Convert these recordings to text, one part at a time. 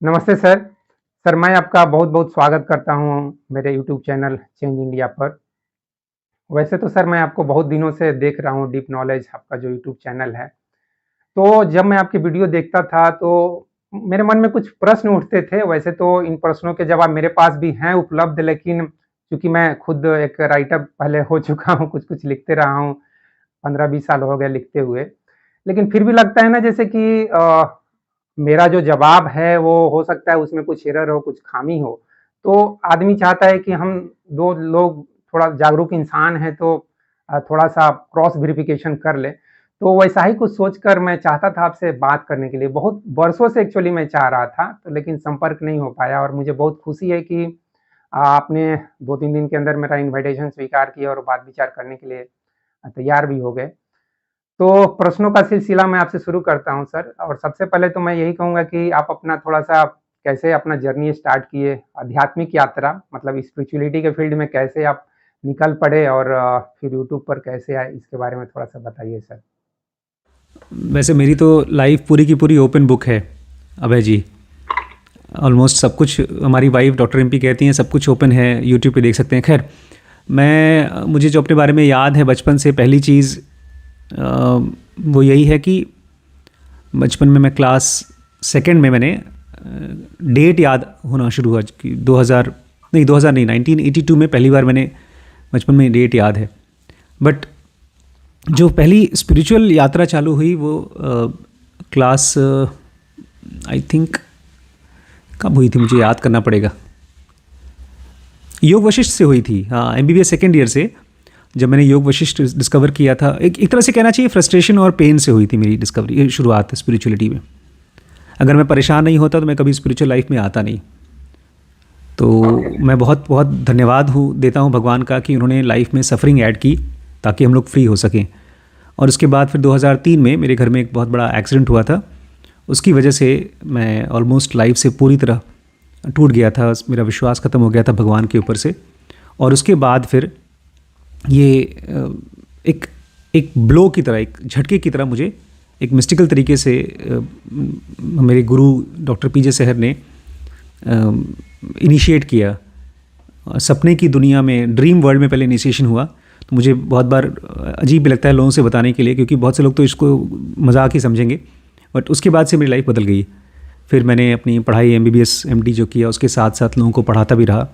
नमस्ते sir. Sir मैं आपका बहुत-बहुत स्वागत करता हूँ मेरे यूट्यूब चैनल चेंज इंडिया पर। वैसे तो सर मैं आपको बहुत दिनों से देख रहा हूँ डीप नॉलेज आपका जो यूट्यूब चैनल है। तो जब मैं आपकी वीडियो देखता था तो मेरे मन में कुछ प्रश्न उठते थे। वैसे तो इन प्रश्नों के जवाब मेरे पास भी हैं उपलब्ध, लेकिन चूँकि मैं खुद एक राइटर पहले हो चुका हूँ, कुछ-कुछ लिखते रहा हूँ, 15-20 साल हो गए लिखते हुए। लेकिन फिर भी लगता है ना जैसे कि मेरा जो जवाब है वो हो सकता है उसमें कुछ एरर हो, कुछ खामी हो। तो आदमी चाहता है कि हम 2 लोग थोड़ा जागरूक इंसान हैं तो थोड़ा-सा क्रॉस वेरिफ़िकेशन कर लें। तो वैसा ही कुछ सोचकर मैं चाहता था आपसे बात करने के लिए, बहुत वर्षों से एक्चुअली मैं चाह रहा था, तो लेकिन संपर्क नहीं हो पाया और मुझे बहुत खुशी है कि आपने 2-3 दिन के अंदर मेरा इन्विटेशन स्वीकार किया और बात-विचार करने के लिए तैयार भी हो गए। तो प्रश्नों का सिलसिला मैं आपसे शुरू करता हूँ सर, और सबसे पहले तो मैं यही कहूँगा कि आप अपना थोड़ा-सा कैसे अपना जर्नी स्टार्ट किए, आध्यात्मिक यात्रा मतलब स्पिरिचुअलिटी के फ़ील्ड में कैसे आप निकल पड़े और फिर यूट्यूब पर कैसे आए, इसके बारे में थोड़ा-सा बताइए सर? वैसे मेरी तो लाइफ पूरी की पूरी ओपन बुक है अभय जी। ऑलमोस्ट सब कुछ हमारी वाइफ डॉक्टर एमपी कहती हैं, सब कुछ ओपन है, यूट्यूब पे देख सकते हैं। खैर मुझे जो अपने बारे में याद है बचपन से, पहली चीज़ वो यही है कि बचपन में मैं क्लास सेकंड में मैंने डेट याद होना शुरू हुआ कि 2000 नहीं 1982 में पहली बार मैंने बचपन में डेट याद है। बट जो पहली स्पिरिचुअल यात्रा चालू हुई वो क्लास आई थिंक कब हुई थी, मुझे याद करना पड़ेगा। योग वशिष्ठ से हुई थी, हाँ, एमबीबीएस सेकेंड ईयर से जब मैंने योग वशिष्ठ डिस्कवर किया था। एक तरह से कहना चाहिए फ्रस्ट्रेशन और पेन से हुई थी मेरी डिस्कवरी, शुरुआत स्पिरिचुअलिटी में। अगर मैं परेशान नहीं होता तो मैं कभी स्पिरिचुअल लाइफ में आता नहीं। तो मैं बहुत बहुत धन्यवाद देता हूँ भगवान का कि उन्होंने लाइफ में सफरिंग ऐड की ताकि हम लोग फ्री हो सकें। और उसके बाद फिर 2003 में मेरे घर में एक बहुत बड़ा एक्सीडेंट हुआ था। उसकी वजह से मैं ऑलमोस्ट लाइफ से पूरी तरह टूट गया था, मेरा विश्वास ख़त्म हो गया था भगवान के ऊपर से। और उसके बाद फिर ये एक ब्लो की तरह, एक झटके की तरह मुझे एक मिस्टिकल तरीके से मेरे गुरु डॉक्टर पीजे सहर ने इनिशिएट किया। सपने की दुनिया में, ड्रीम वर्ल्ड में पहले इनिशिएशन हुआ। तो मुझे बहुत बार अजीब भी लगता है लोगों से बताने के लिए, क्योंकि बहुत से लोग तो इसको मजाक ही समझेंगे। बट उसके बाद से मेरी लाइफ बदल गई। फिर मैंने अपनी पढ़ाई एमबीबीएस एमडी जो किया, उसके साथ साथ लोगों को पढ़ाता भी रहा।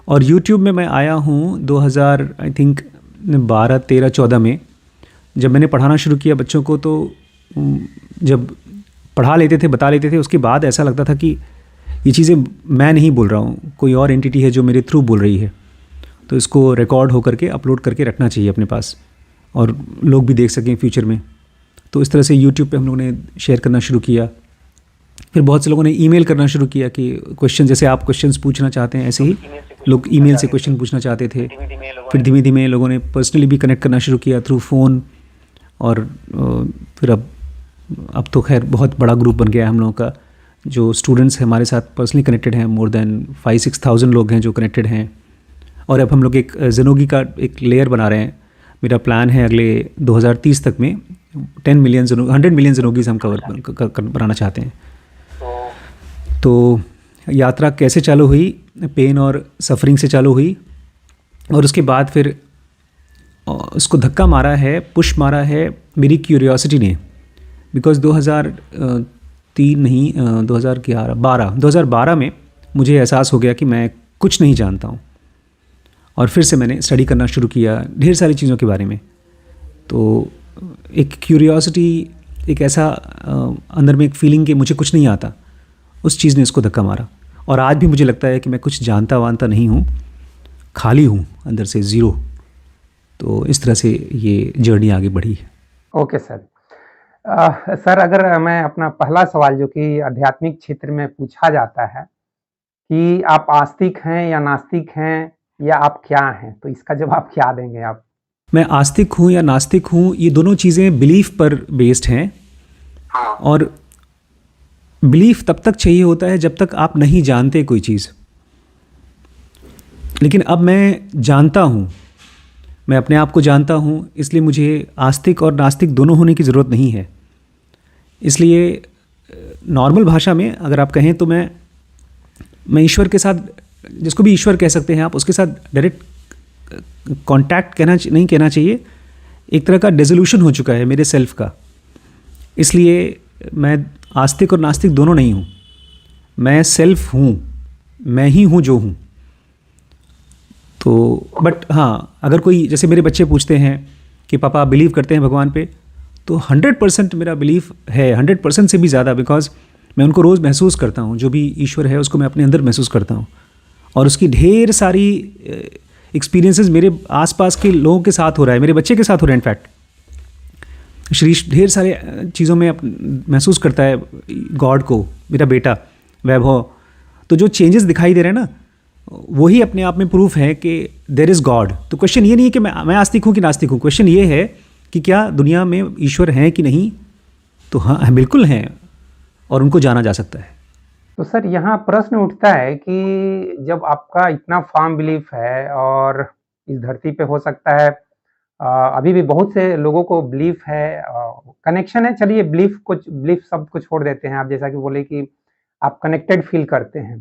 और यूट्यूब में मैं आया हूँ 2000 आई थिंक 12, 13, 14 में। जब मैंने पढ़ाना शुरू किया बच्चों को, तो जब पढ़ा लेते थे, बता लेते थे, उसके बाद ऐसा लगता था कि ये चीज़ें मैं नहीं बोल रहा हूँ, कोई और एंटिटी है जो मेरे थ्रू बोल रही है। तो इसको रिकॉर्ड हो करके अपलोड करके रखना चाहिए अपने पास, और लोग भी देख सकें फ्यूचर में। तो इस तरह से यूट्यूब पे हम लोगों ने शेयर करना शुरू किया। फिर बहुत से लोगों ने ईमेल करना शुरू किया कि क्वेश्चन, जैसे आप क्वेश्चन्स पूछना चाहते हैं ऐसे ही लोग ईमेल से क्वेश्चन पूछना चाहते थे। फिर धीमे धीमे लोगों ने पर्सनली भी कनेक्ट करना शुरू किया थ्रू फ़ोन। और फिर अब तो खैर बहुत बड़ा ग्रुप बन गया है हम लोगों का। जो स्टूडेंट्स हैं हमारे साथ पर्सनली कनेक्टेड हैं, मोर देन 5-6,000 लोग हैं जो कनेक्टेड हैं। और अब हम लोग एक ज़ेनोगी का एक लेयर बना रहे हैं। मेरा प्लान है अगले 2030 तक में 100 मिलियन ज़ेनोगीज़ हम कवर बनाना चाहते हैं। तो यात्रा कैसे चालू हुई? पेन और सफरिंग से चालू हुई, और उसके बाद फिर उसको धक्का मारा है, पुश मारा है मेरी क्यूरियोसिटी ने। बिकॉज़ 2003 नहीं 2012 में मुझे एहसास हो गया कि मैं कुछ नहीं जानता हूँ। और फिर से मैंने स्टडी करना शुरू किया ढेर सारी चीज़ों के बारे में। तो एक क्यूरियोसिटी, एक ऐसा अंदर में एक फीलिंग कि मुझे कुछ नहीं आता, उस चीज़ ने इसको धक्का मारा। और आज भी मुझे लगता है कि मैं कुछ जानता वानता नहीं हूँ, खाली हूँ अंदर से, ज़ीरो। तो इस तरह से ये जर्नी आगे बढ़ी है। Okay sir. सर अगर मैं अपना पहला सवाल जो कि आध्यात्मिक क्षेत्र में पूछा जाता है कि आप आस्तिक हैं या नास्तिक हैं या आप क्या हैं? तो इसका जवाब क्या देंगे आप? मैं आस्तिक हूँ या नास्तिक हूँ, ये दोनों चीज़ें बिलीफ पर बेस्ड हैं। हाँ। और बिलीफ तब तक चाहिए होता है जब तक आप नहीं जानते कोई चीज़। लेकिन अब मैं जानता हूँ, मैं अपने आप को जानता हूँ, इसलिए मुझे आस्तिक और नास्तिक दोनों होने की ज़रूरत नहीं है। इसलिए नॉर्मल भाषा में अगर आप कहें तो मैं मैं ईश्वर के साथ, जिसको भी ईश्वर कह सकते हैं आप, उसके साथ डायरेक्ट कांटेक्ट नहीं कहना चाहिए, एक तरह का डिसोल्यूशन हो चुका है मेरे सेल्फ का। इसलिए मैं आस्तिक और नास्तिक दोनों नहीं हूँ, मैं सेल्फ हूँ, मैं ही हूँ जो हूँ। तो बट हाँ, अगर कोई, जैसे मेरे बच्चे पूछते हैं कि पापा आप बिलीव करते हैं भगवान पे, तो 100% मेरा बिलीव है, 100% से भी ज़्यादा, बिकॉज मैं उनको रोज़ महसूस करता हूँ। जो भी ईश्वर है उसको मैं अपने अंदर महसूस करता हूँ, और उसकी ढेर सारी एक्सपीरियंसेस मेरे आसपास के लोगों के साथ हो रहा है, मेरे बच्चे के साथ हो रहा है। इनफैक्ट श्रीश ढेर सारे चीज़ों में महसूस करता है गॉड को, मेरा बेटा वैभव। तो जो चेंजेस दिखाई दे रहे हैं ना, वही अपने आप में प्रूफ है कि देयर इज़ गॉड। तो क्वेश्चन ये नहीं है कि मैं आस्तिक हूँ कि नास्तिक हूँ, क्वेश्चन ये है कि क्या दुनिया में ईश्वर हैं कि नहीं। तो हाँ, बिल्कुल हैं, और उनको जाना जा सकता है। तो सर यहाँ प्रश्न उठता है कि जब आपका इतना फर्म बिलीफ है, और इस धरती पे हो सकता है अभी भी बहुत से लोगों को बिलीफ है, कनेक्शन है, चलिए बिलीफ सब कुछ छोड़ देते हैं आप, जैसा कि बोले कि आप कनेक्टेड फील करते हैं।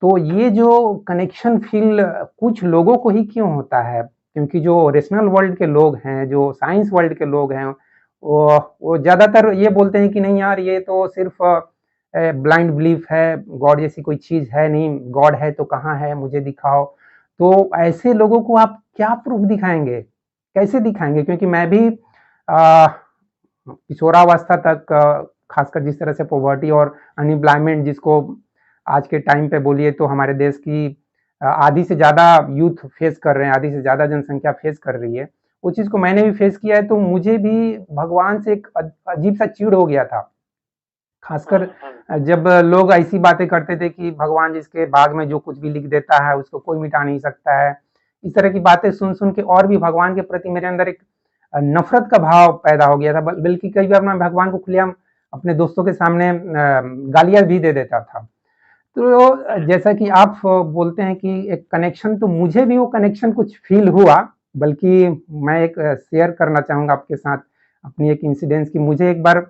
तो ये जो कनेक्शन फील कुछ लोगों को ही क्यों होता है? क्योंकि जो रेशनल वर्ल्ड के लोग हैं, जो साइंस वर्ल्ड के लोग हैं, वो ज़्यादातर ये बोलते हैं कि नहीं यार, ये तो सिर्फ ब्लाइंड बिलीफ है, गॉड जैसी कोई चीज़ है नहीं, गॉड है तो कहाँ है, मुझे दिखाओ। तो ऐसे लोगों को आप क्या प्रूफ दिखाएंगे, कैसे दिखाएंगे? क्योंकि मैं भी किशोरावस्था तक, खासकर जिस तरह से पॉवर्टी और अनएम्प्लॉयमेंट, जिसको आज के टाइम पे बोलिए तो हमारे देश की आधी से ज़्यादा यूथ फेस कर रहे हैं, आधी से ज़्यादा जनसंख्या फेस कर रही है, उस चीज़ को मैंने भी फेस किया है। तो मुझे भी भगवान से एक अजीब सा चिढ़ हो गया था, खासकर जब लोग ऐसी बातें करते थे कि भगवान जिसके भाग में जो कुछ भी लिख देता है उसको कोई मिटा नहीं सकता है। इस तरह की बातें सुन सुन के और भी भगवान के प्रति मेरे अंदर एक नफरत का भाव पैदा हो गया था। बल्कि कई बार मैं भगवान को खुलेआम अपने दोस्तों के सामने गालियां भी दे देता था। तो जैसा कि आप बोलते हैं कि एक कनेक्शन, तो मुझे भी वो कनेक्शन कुछ फील हुआ। बल्कि मैं एक शेयर करना चाहूँगा आपके साथ अपनी एक इंसिडेंस की। मुझे एक बार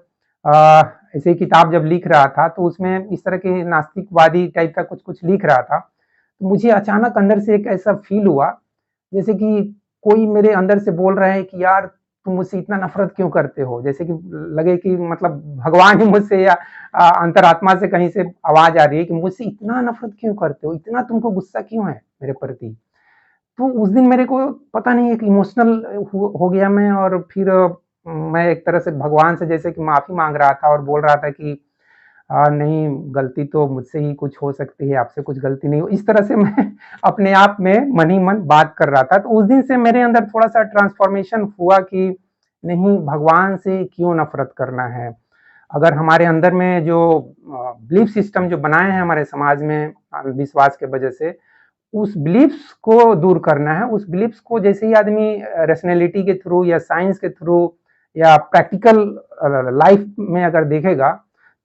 ऐसे ही किताब जब लिख रहा था, तो उसमें इस तरह के नास्तिकवादी टाइप का कुछ लिख रहा था। तो मुझे अचानक अंदर से एक ऐसा फील हुआ जैसे कि कोई मेरे अंदर से बोल रहा है कि यार तुम मुझसे इतना नफरत क्यों करते हो, जैसे कि लगे कि मतलब भगवान ही मुझसे या अंतरात्मा से कहीं से आवाज आ रही है कि मुझसे इतना नफरत क्यों करते हो, इतना तुमको गुस्सा क्यों है मेरे प्रति। तो उस दिन मेरे को पता नहीं, एक इमोशनल हो गया मैं, और फिर मैं एक तरह से भगवान से जैसे कि माफी मांग रहा था और बोल रहा था कि नहीं, गलती तो मुझसे ही कुछ हो सकती है, आपसे कुछ गलती नहीं हो। इस तरह से मैं अपने आप में मन ही मन बात कर रहा था। तो उस दिन से मेरे अंदर थोड़ा सा ट्रांसफॉर्मेशन हुआ कि नहीं, भगवान से क्यों नफरत करना है। अगर हमारे अंदर में जो बिलीफ सिस्टम जो बनाए हैं हमारे समाज में विश्वास के वजह से, उस बिलीफ्स को दूर करना है। उस बिलीफ्स को जैसे ही आदमी रैशनैलिटी के थ्रू या साइंस के थ्रू या प्रैक्टिकल लाइफ में अगर देखेगा,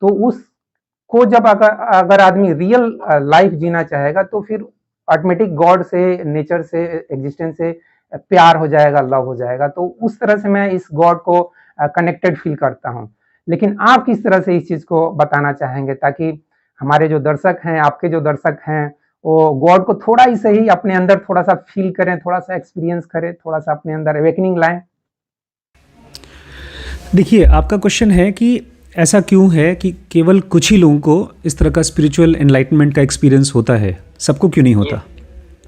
तो उसको जब अगर आदमी रियल लाइफ जीना चाहेगा, तो फिर ऑटोमेटिक गॉड से, नेचर से, एग्जिस्टेंस से प्यार हो जाएगा, लव हो जाएगा। तो उस तरह से मैं इस गॉड को कनेक्टेड फील करता हूँ। लेकिन आप किस तरह से इस चीज को बताना चाहेंगे, ताकि हमारे जो दर्शक हैं, आपके जो दर्शक हैं, वो गॉड को थोड़ा ही सही अपने अंदर थोड़ा सा फील करें, थोड़ा सा एक्सपीरियंस करें, थोड़ा सा अपने अंदर अवेकनिंग लाएं? देखिए, आपका क्वेश्चन है कि ऐसा क्यों है कि केवल कुछ ही लोगों को इस तरह का स्पिरिचुअल एनलाइटमेंट का एक्सपीरियंस होता है, सबको क्यों नहीं होता?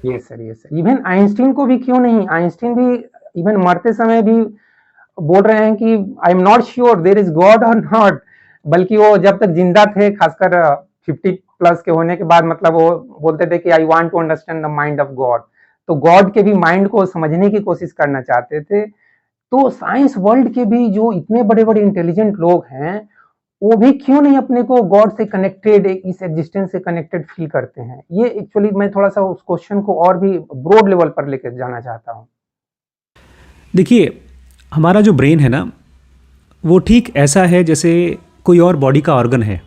ये सर, इवन आइंस्टीन को भी क्यों नहीं? आइंस्टीन भी इवन मरते समय भी बोल रहे हैं कि I am not sure there is God और नॉट। बल्कि वो जब तक जिंदा थे, खासकर 50 प्लस के होने के बाद, मतलब वो बोलते थे कि I want to understand the mind of God. तो गॉड के भी माइंड को समझने की कोशिश करना चाहते थे। तो साइंस वर्ल्ड के भी जो इतने बड़े बड़े इंटेलिजेंट लोग हैं, वो भी क्यों नहीं अपने को गॉड से कनेक्टेड, इस एग्जिस्टेंस से कनेक्टेड फील करते हैं? ये एक्चुअली मैं थोड़ा सा उस क्वेश्चन को और भी ब्रॉड लेवल पर लेकर जाना चाहता हूँ। देखिए, हमारा जो ब्रेन है ना, वो ठीक ऐसा है जैसे कोई और बॉडी का ऑर्गन है।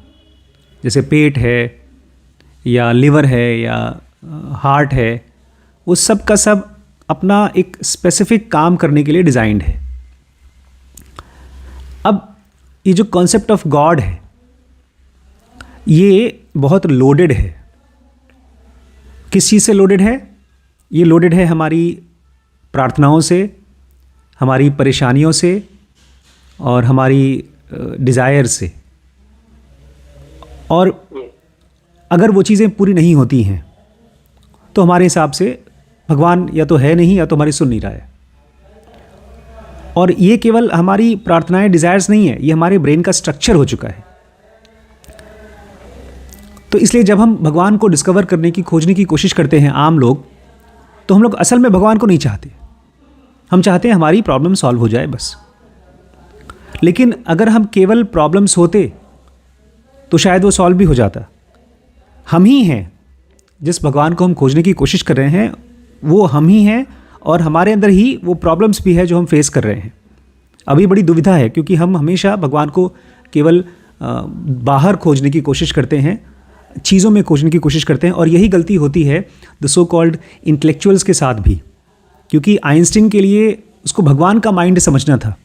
जैसे पेट है या लिवर है या हार्ट है, वो सब का सब अपना एक स्पेसिफिक काम करने के लिए डिज़ाइंड है। अब ये जो कॉन्सेप्ट ऑफ गॉड है, ये बहुत लोडेड है। किस चीज़ से लोडेड है? ये लोडेड है हमारी प्रार्थनाओं से, हमारी परेशानियों से और हमारी डिज़ायर से। और अगर वो चीज़ें पूरी नहीं होती हैं तो हमारे हिसाब से भगवान या तो है नहीं या तो हमारी सुन नहीं रहा है। और ये केवल हमारी प्रार्थनाएं, डिज़ायर्स नहीं है, ये हमारे ब्रेन का स्ट्रक्चर हो चुका है। तो इसलिए जब हम भगवान को डिस्कवर करने की, खोजने की कोशिश करते हैं आम लोग, तो हम लोग असल में भगवान को नहीं चाहते। हम चाहते हैं हमारी प्रॉब्लम सॉल्व हो जाए बस। लेकिन अगर हम केवल प्रॉब्लम्स होते तो शायद वो सॉल्व भी हो जाता। हम ही हैं जिस भगवान को हम खोजने की कोशिश कर रहे हैं, वो हम ही हैं और हमारे अंदर ही वो प्रॉब्लम्स भी है जो हम फेस कर रहे हैं। अभी बड़ी दुविधा है क्योंकि हम हमेशा भगवान को केवल बाहर खोजने की कोशिश करते हैं, चीज़ों में खोजने की कोशिश करते हैं। और यही गलती होती है द सो कॉल्ड इंटेलेक्चुअल्स के साथ भी, क्योंकि आइंस्टीन के लिए उसको भगवान का माइंड समझना था।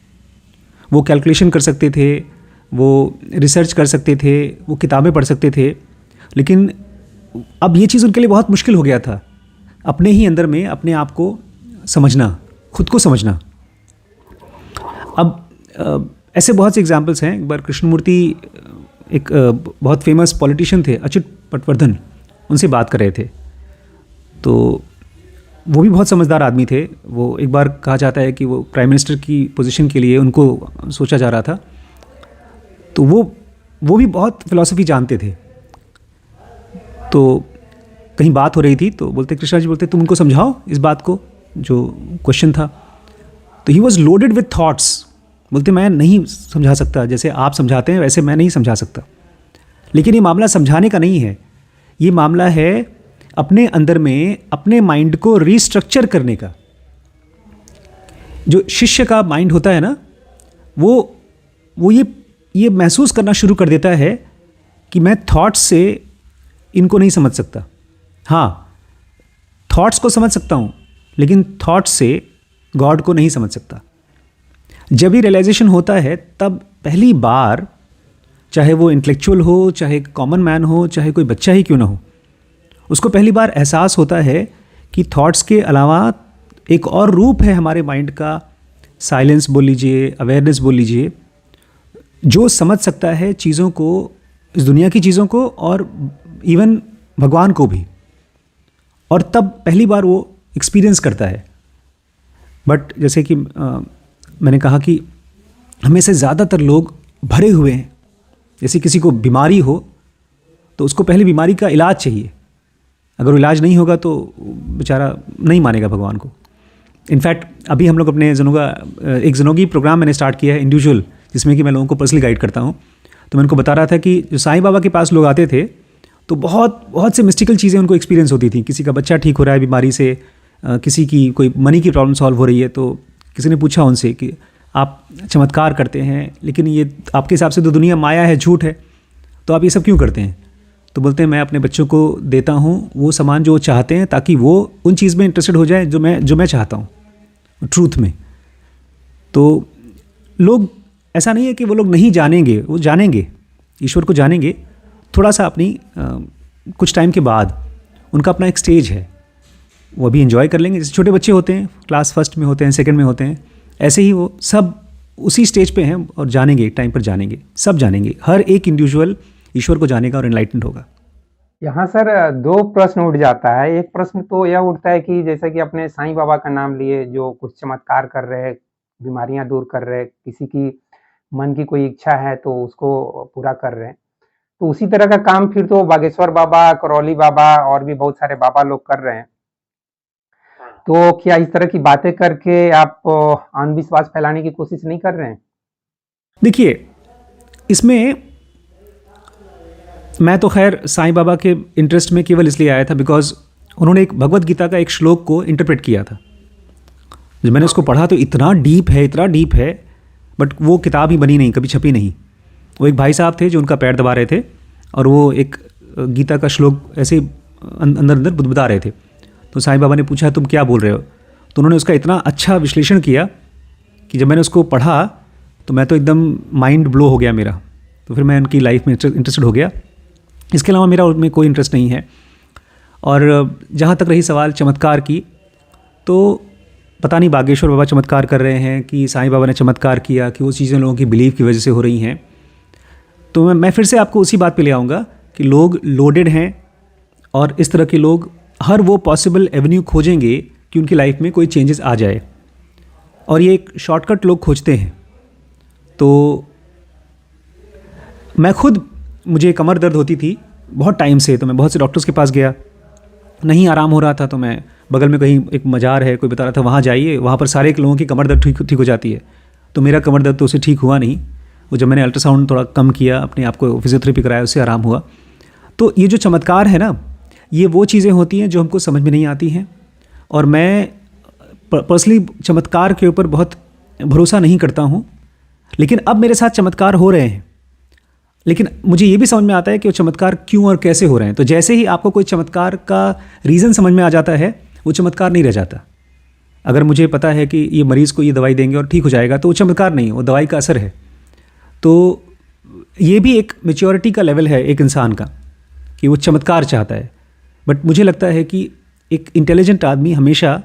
वो कैलकुलेशन कर सकते थे, वो रिसर्च कर सकते थे, वो किताबें पढ़ सकते थे, लेकिन अब ये चीज़ उनके लिए बहुत मुश्किल हो गया था, अपने ही अंदर में अपने आप को समझना, खुद को समझना। अब ऐसे बहुत से एग्जाम्पल्स हैं। एक बार कृष्णमूर्ति, एक बहुत फेमस पॉलिटिशियन थे, अच्युत पटवर्धन, उनसे बात कर रहे थे। तो वो भी बहुत समझदार आदमी थे। वो एक बार कहा जाता है कि वो प्राइम मिनिस्टर की पोजीशन के लिए उनको सोचा जा रहा था। तो वो भी बहुत फिलॉसफी जानते थे। तो कहीं बात हो रही थी तो बोलते, कृष्णा जी बोलते, तुम उनको समझाओ इस बात को, जो क्वेश्चन था। तो he was loaded with thoughts. बोलते, मैं नहीं समझा सकता, जैसे आप समझाते हैं वैसे मैं नहीं समझा सकता। लेकिन ये मामला समझाने का नहीं है, ये मामला है अपने अंदर में अपने माइंड को रीस्ट्रक्चर करने का। जो शिष्य का माइंड होता है ना, वो ये महसूस करना शुरू कर देता है कि मैं थॉट्स से इनको नहीं समझ सकता। हाँ, थॉट्स को समझ सकता हूँ, लेकिन थॉट्स से गॉड को नहीं समझ सकता। जब ये रियलाइजेशन होता है तब पहली बार, चाहे वो इंटेलेक्चुअल हो, चाहे कॉमन मैन हो, चाहे कोई बच्चा ही क्यों ना हो, उसको पहली बार एहसास होता है कि थॉट्स के अलावा एक और रूप है हमारे माइंड का, साइलेंस बोल लीजिए, अवेयरनेस बोल लीजिए, जो समझ सकता है चीज़ों को, इस दुनिया की चीज़ों को और इवन भगवान को भी। और तब पहली बार वो एक्सपीरियंस करता है। बट जैसे कि मैंने कहा कि हमें से ज़्यादातर लोग भरे हुए हैं। जैसे किसी को बीमारी हो तो उसको पहले बीमारी का इलाज चाहिए। अगर वो इलाज नहीं होगा तो बेचारा नहीं मानेगा भगवान को। इनफैक्ट अभी हम लोग अपने एक जनोगी प्रोग्राम मैंने स्टार्ट किया है, इंडिविजुअल, जिसमें कि मैं लोगों को पर्सनली गाइड करता हूँ। तो मैं उनको बता रहा था कि जो साईं बाबा के पास लोग आते थे तो बहुत से मिस्टिकल चीज़ें उनको एक्सपीरियंस होती थी। किसी का बच्चा ठीक हो रहा है बीमारी से, किसी की कोई मनी की प्रॉब्लम सॉल्व हो रही है, तो किसी ने पूछा उनसे कि आप चमत्कार करते हैं, लेकिन ये आपके हिसाब से तो दुनिया माया है, झूठ है, तो आप ये सब क्यों करते हैं? तो बोलते हैं, मैं अपने बच्चों को देता हूँ वो सामान जो वो चाहते हैं, ताकि वो उन चीज़ में इंटरेस्टेड हो जाए जो मैं चाहता हूँ, ट्रूथ में। तो लोग, ऐसा नहीं है कि वो लोग नहीं जानेंगे, वो जानेंगे, ईश्वर को जानेंगे, थोड़ा सा अपनी कुछ टाइम के बाद। उनका अपना एक स्टेज है, वो अभी एंजॉय कर लेंगे। जैसे छोटे बच्चे होते हैं, क्लास फर्स्ट में होते हैं, सेकंड में होते हैं, ऐसे ही वो सब उसी स्टेज पे हैं और जानेंगे, टाइम पर जानेंगे, सब जानेंगे। हर एक इंडिविजुअल ईश्वर को जानेगा और एनलाइटेंड होगा। यहाँ सर 2 प्रश्न उठ जाता है। एक प्रश्न तो यह उठता है कि जैसा कि अपने साईं बाबा का नाम लिए, जो कुछ चमत्कार कर रहे हैं, बीमारियां दूर कर रहे हैं, किसी की मन की कोई इच्छा है तो उसको पूरा कर रहे हैं, तो उसी तरह का काम फिर तो बागेश्वर बाबा, करौली बाबा और भी बहुत सारे बाबा लोग कर रहे हैं। तो क्या इस तरह की बातें करके आप अंधविश्वास फैलाने की कोशिश नहीं कर रहे हैं? देखिए, इसमें मैं तो खैर साईं बाबा के इंटरेस्ट में केवल इसलिए आया था बिकॉज उन्होंने एक भगवत गीता का एक श्लोक को इंटरप्रेट किया था। जब मैंने उसको पढ़ा तो इतना डीप है, बट वो किताब ही बनी नहीं, कभी छपी नहीं। वो एक भाई साहब थे जो उनका पैर दबा रहे थे और वो एक गीता का श्लोक ऐसे अंदर बुदबुदा रहे थे। तो साईं बाबा ने पूछा, तुम क्या बोल रहे हो? तो उन्होंने उसका इतना अच्छा विश्लेषण किया कि जब मैंने उसको पढ़ा तो मैं तो एकदम माइंड ब्लो हो गया मेरा। तो फिर मैं उनकी लाइफ में इंटरेस्टेड हो गया। इसके अलावा मेरा उनमें कोई इंटरेस्ट नहीं है। और जहाँ तक रही सवाल चमत्कार की, तो पता नहीं बागेश्वर बाबा चमत्कार कर रहे हैं कि साईं बाबा ने चमत्कार किया, कि वो चीज़ें लोगों की बिलीव की वजह से हो रही हैं। तो मैं फिर से आपको उसी बात पे ले आऊँगा कि लोग लोडेड हैं और इस तरह के लोग हर वो पॉसिबल एवेन्यू खोजेंगे कि उनकी लाइफ में कोई चेंजेस आ जाए, और ये एक शॉर्टकट लोग खोजते हैं। तो मैं खुद, मुझे कमर दर्द होती थी बहुत टाइम से, तो मैं बहुत से डॉक्टर्स के पास गया, नहीं आराम हो रहा था। तो मैं बगल में कहीं एक मज़ार है, कोई बता रहा था वहाँ जाइए, वहाँ पर सारे लोगों की कमर दर्द ठीक हो जाती है। तो मेरा कमर दर्द तो उससे ठीक हुआ नहीं। वो जब मैंने अल्ट्रासाउंड थोड़ा कम किया, अपने आप को फिजियोथेरेपी कराया, उससे आराम हुआ। तो ये जो चमत्कार है ना, ये वो चीज़ें होती हैं जो हमको समझ में नहीं आती हैं, और मैं पर्सनली चमत्कार के ऊपर बहुत भरोसा नहीं करता हूँ। लेकिन अब मेरे साथ चमत्कार हो रहे हैं, लेकिन मुझे ये भी समझ में आता है कि वो चमत्कार क्यों और कैसे हो रहे हैं। तो जैसे ही आपको कोई चमत्कार का रीज़न समझ में आ जाता है, वो चमत्कार नहीं रह जाता। अगर मुझे पता है कि ये मरीज़ को ये दवाई देंगे और ठीक हो जाएगा, तो वो चमत्कार नहीं है, वो दवाई का असर है। तो ये भी एक मैच्योरिटी का लेवल है एक इंसान का, कि वो चमत्कार चाहता है। बट मुझे लगता है कि एक इंटेलिजेंट आदमी हमेशा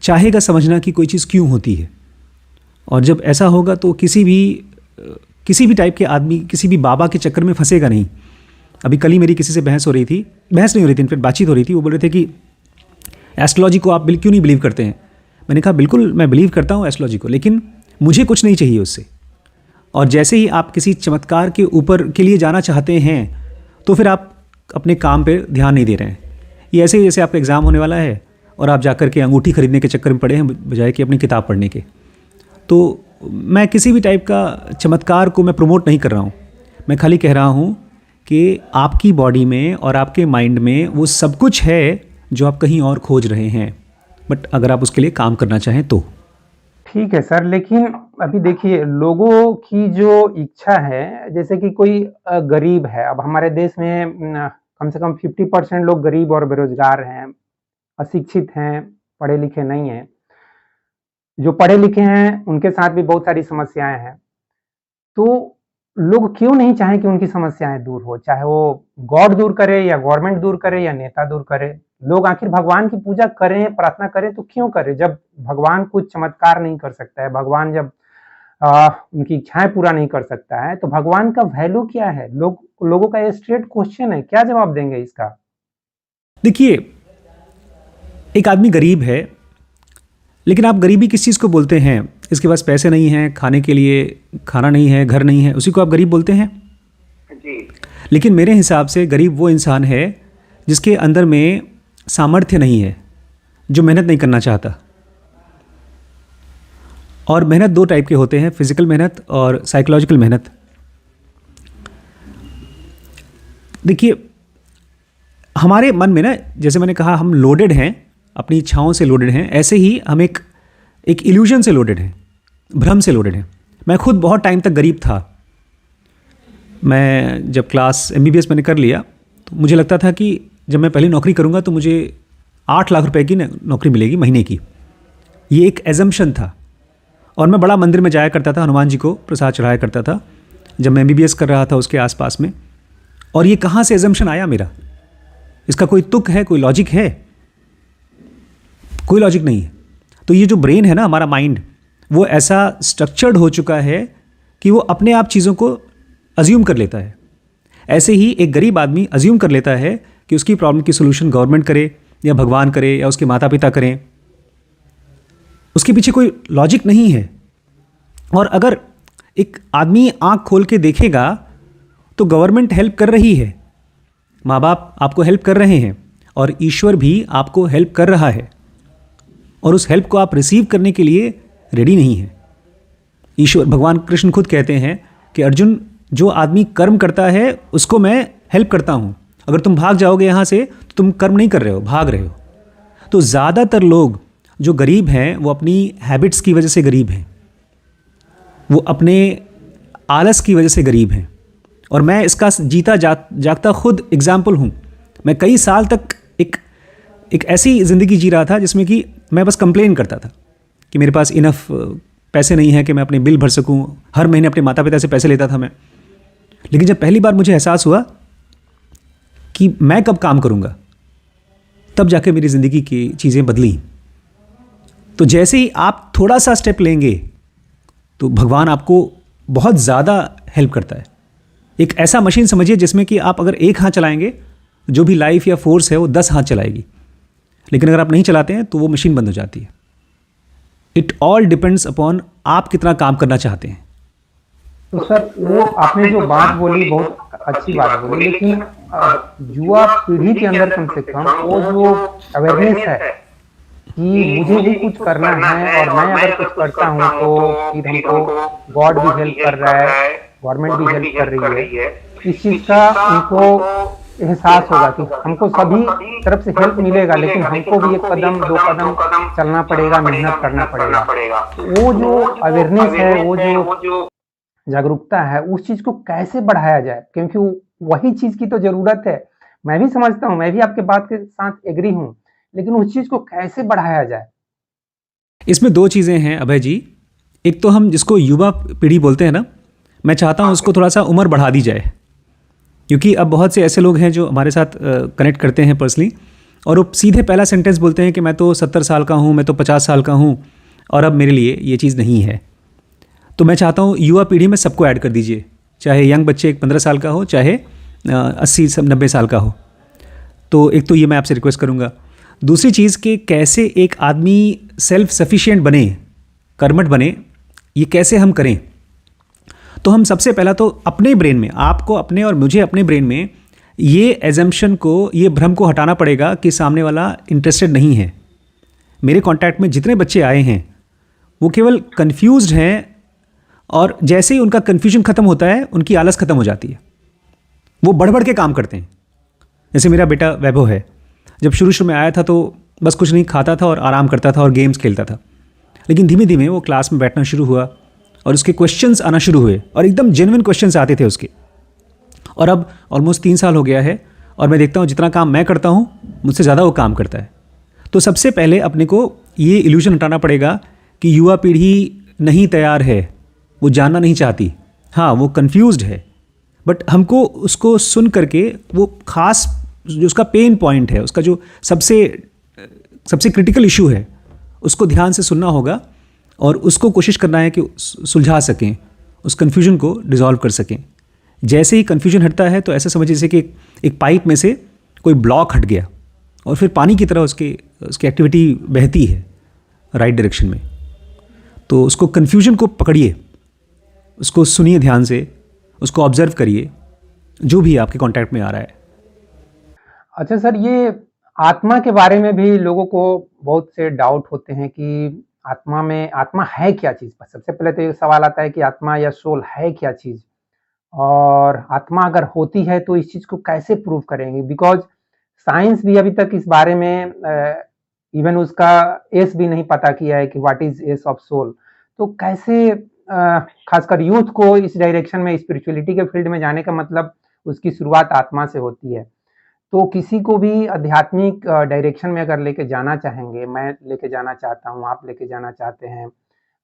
चाहेगा समझना कि कोई चीज़ क्यों होती है, और जब ऐसा होगा तो किसी भी टाइप के आदमी किसी भी बाबा के चक्कर में फंसेगा नहीं। अभी कल ही मेरी किसी से बहस नहीं हो रही थी, इनफैक्ट बातचीत हो रही थी। वो बोल रहे थे कि एस्ट्रोलॉजी को आप क्यों नहीं बिलीव करते हैं। मैंने कहा बिल्कुल मैं बिलीव करता हूँ एस्ट्रोलॉजी को, लेकिन मुझे कुछ नहीं चाहिए उससे। और जैसे ही आप किसी चमत्कार के ऊपर के लिए जाना चाहते हैं, तो फिर आप अपने काम पे ध्यान नहीं दे रहे हैं। ये ऐसे ही जैसे आपका एग्ज़ाम होने वाला है और आप जाकर के अंगूठी खरीदने के चक्कर में पड़े हैं बजाय कि अपनी किताब पढ़ने के। तो मैं किसी भी टाइप का चमत्कार को मैं प्रमोट नहीं कर रहा हूँ। मैं खाली कह रहा हूँ कि आपकी बॉडी में और आपके माइंड में वो सब कुछ है जो आप कहीं और खोज रहे हैं, बट अगर आप उसके लिए काम करना चाहें तो। ठीक है सर, लेकिन अभी देखिए लोगों की जो इच्छा है, जैसे कि कोई गरीब है, अब हमारे देश में कम से कम 50% लोग गरीब और बेरोजगार हैं, अशिक्षित हैं, पढ़े लिखे नहीं हैं। जो पढ़े लिखे हैं उनके साथ भी बहुत सारी समस्याएं हैं। तो लोग क्यों नहीं चाहें कि उनकी समस्याएं दूर हो, चाहे वो गॉड दूर करे या गवर्नमेंट दूर करे या नेता दूर करे। लोग आखिर भगवान की पूजा करें, प्रार्थना करें तो क्यों करें, जब भगवान कुछ चमत्कार नहीं कर सकता है, भगवान जब उनकी इच्छाएं पूरा नहीं कर सकता है, तो भगवान का वैल्यू क्या है। लोगों का ये स्ट्रेट क्वेश्चन है, क्या जवाब देंगे इसका। देखिए, एक आदमी गरीब है, लेकिन आप गरीबी किस चीज़ को बोलते हैं? इसके पास पैसे नहीं हैं, खाने के लिए खाना नहीं है, घर नहीं है, उसी को आप गरीब बोलते हैं जी। लेकिन मेरे हिसाब से गरीब वो इंसान है जिसके अंदर में सामर्थ्य नहीं है, जो मेहनत नहीं करना चाहता। और मेहनत दो टाइप के होते हैं, फिजिकल मेहनत और साइकोलॉजिकल मेहनत। देखिए, हमारे मन में ना, जैसे मैंने कहा, हम लोडेड हैं, अपनी इच्छाओं से लोडेड हैं, ऐसे ही हम एक इल्यूजन से लोडेड हैं, भ्रम से लोडेड हैं। मैं खुद बहुत टाइम तक गरीब था। मैं जब क्लास MBBS मैंने कर लिया, तो मुझे लगता था कि जब मैं पहली नौकरी करूंगा तो मुझे 8 लाख रुपए की नौकरी मिलेगी महीने की। ये एक एजम्पशन था। और मैं बड़ा मंदिर में जाया करता था, हनुमान जी को प्रसाद चढ़ाया करता था जब मैं MBBS कर रहा था उसके आसपास में। और ये कहाँ से एजम्पशन आया मेरा? इसका कोई तुक है, कोई लॉजिक है? कोई लॉजिक नहीं है। तो ये जो ब्रेन है ना, हमारा माइंड, वो ऐसा स्ट्रक्चर्ड हो चुका है कि वो अपने आप चीज़ों को अज्यूम कर लेता है। ऐसे ही एक गरीब आदमी अज्यूम कर लेता है कि उसकी प्रॉब्लम की सोल्यूशन गवर्नमेंट करे या भगवान करे या उसके माता पिता करें। उसके पीछे कोई लॉजिक नहीं है। और अगर एक आदमी आंख खोल के देखेगा तो गवर्नमेंट हेल्प कर रही है, माँ बाप आपको हेल्प कर रहे हैं, और ईश्वर भी आपको हेल्प कर रहा है, और उस हेल्प को आप रिसीव करने के लिए रेडी नहीं है। ईश्वर, भगवान कृष्ण खुद कहते हैं कि अर्जुन, जो आदमी कर्म करता है उसको मैं हेल्प करता हूँ। अगर तुम भाग जाओगे यहाँ से तो तुम कर्म नहीं कर रहे हो, भाग रहे हो। तो ज़्यादातर लोग जो गरीब हैं वो अपनी हैबिट्स की वजह से गरीब हैं, वो अपने आलस की वजह से गरीब हैं। और मैं इसका जीता जागता खुद एग्जाम्पल हूँ। मैं कई साल तक एक ऐसी ज़िंदगी जी रहा था जिसमें कि मैं बस कंप्लेन करता था कि मेरे पास इनफ पैसे नहीं है कि मैं अपने बिल भर सकूं। हर महीने अपने माता पिता से पैसे लेता था मैं। लेकिन जब पहली बार मुझे एहसास हुआ कि मैं कब काम करूंगा, तब जाके मेरी ज़िंदगी की चीज़ें बदली। तो जैसे ही आप थोड़ा सा स्टेप लेंगे तो भगवान आपको बहुत ज़्यादा हेल्प करता है। एक ऐसा मशीन समझिए जिसमें कि आप अगर एक हाथ चलाएंगे, जो भी लाइफ या फोर्स है वो 10 हाथ चलाएगी, लेकिन अगर आप नहीं चलाते हैं तो वो मशीन बंद हो जाती है। इट ऑल डिपेंड्स अपॉन आप कितना काम करना चाहते हैं। तो सर वो आपने जो बात बोली बहुत अच्छी बात बोली, लेकिन युवा पीढ़ी के अंदर कम से कम वो जो अवेयरनेस है कि मुझे भी कुछ करना है और मैं अगर कुछ करता हूँ तो फिर हमको गॉड भी हेल्प कर रहा है, गवर्नमेंट भी हेल्प कर रही है, इस चीज का उनको एहसास होगा कि हमको सभी तरफ से हेल्प मिलेगा, लेकिन हमको भी एक कदम दो कदम चलना पड़ेगा, मेहनत करना पड़ेगा। वो जो अवेयरनेस है, वो जो जागरूकता है, उस चीज को कैसे बढ़ाया जाए, क्योंकि वही चीज की तो जरूरत है। मैं भी समझता हूँ, मैं भी आपके बात के साथ एग्री हूँ, लेकिन उस चीज को कैसे बढ़ाया जाए? इसमें दो चीज़ें हैं अभय जी। एक तो हम जिसको युवा पीढ़ी बोलते हैं ना, मैं चाहता हूँ उसको थोड़ा सा उम्र बढ़ा दी जाए, क्योंकि अब बहुत से ऐसे लोग हैं जो हमारे साथ कनेक्ट करते हैं पर्सनली, और वो सीधे पहला सेंटेंस बोलते हैं कि मैं तो 70 साल का हूँ, मैं तो 50 साल का हूँ और अब मेरे लिए ये चीज़ नहीं है। तो मैं चाहता हूँ युवा पीढ़ी में सबको ऐड कर दीजिए, चाहे यंग बच्चे 15 साल का हो, चाहे 80-90 साल का हो। तो एक तो ये मैं आपसे रिक्वेस्ट करूँगा। दूसरी चीज़ कि कैसे एक आदमी सेल्फ सफिशिएंट बने, कर्मठ बने, ये कैसे हम करें। तो हम सबसे पहला तो अपने ब्रेन में, आपको अपने और मुझे अपने ब्रेन में ये एजम्पशन को, ये भ्रम को हटाना पड़ेगा कि सामने वाला इंटरेस्टेड नहीं है। मेरे कांटेक्ट में जितने बच्चे आए हैं वो केवल कंफ्यूज्ड हैं, और जैसे ही उनका कन्फ्यूजन खत्म होता है उनकी आलस खत्म हो जाती है। वो बढ़ बढ़ के काम करते हैं। जैसे मेरा बेटा वैभव है, जब शुरू में आया था तो बस कुछ नहीं, खाता था और आराम करता था और गेम्स खेलता था, लेकिन धीमे धीमे वो क्लास में बैठना शुरू हुआ और उसके क्वेश्चंस आना शुरू हुए, और एकदम जेन्युइन क्वेश्चंस आते थे उसके। और अब ऑलमोस्ट 3 साल हो गया है और मैं देखता हूँ जितना काम मैं करता हूँ मुझसे ज़्यादा वो काम करता है। तो सबसे पहले अपने को ये इल्यूजन हटाना पड़ेगा कि युवा पीढ़ी नहीं तैयार है, वो जानना नहीं चाहती। हाँ, वो कंफ्यूज्ड है, बट हमको उसको सुन करके वो खास जो उसका पेन पॉइंट है, उसका जो सबसे क्रिटिकल इशू है, उसको ध्यान से सुनना होगा और उसको कोशिश करना है कि सुलझा सकें, उस कन्फ्यूजन को डिसॉल्व कर सकें। जैसे ही कन्फ्यूजन हटता है तो ऐसा समझिए जैसे कि एक पाइप में से कोई ब्लॉक हट गया और फिर पानी की तरह उसकी एक्टिविटी बहती है राइट डायरेक्शन में। तो उसको कन्फ्यूजन को पकड़िए, उसको सुनिए ध्यान से, उसको ऑब्जर्व करिए, जो भी आपके कांटेक्ट में आ रहा है। अच्छा सर, ये आत्मा के बारे में भी लोगों को बहुत से डाउट होते हैं कि आत्मा है क्या चीज़? सबसे पहले तो ये सवाल आता है कि आत्मा या सोल है क्या चीज़? और आत्मा अगर होती है तो इस चीज़ को कैसे प्रूव करेंगे? बिकॉज़ साइंस भी अभी तक इस बारे में इवन उसका एस भी नहीं पता किया है कि what is S of soul. तो कैसे खासकर यूथ को इस डायरेक्शन में, स्पिरिचुअलिटी के फील्ड में जाने का मतलब उसकी शुरुआत आत्मा से होती है। तो किसी को भी आध्यात्मिक डायरेक्शन में अगर लेके जाना चाहेंगे, मैं लेके जाना चाहता हूँ, आप लेके जाना चाहते हैं,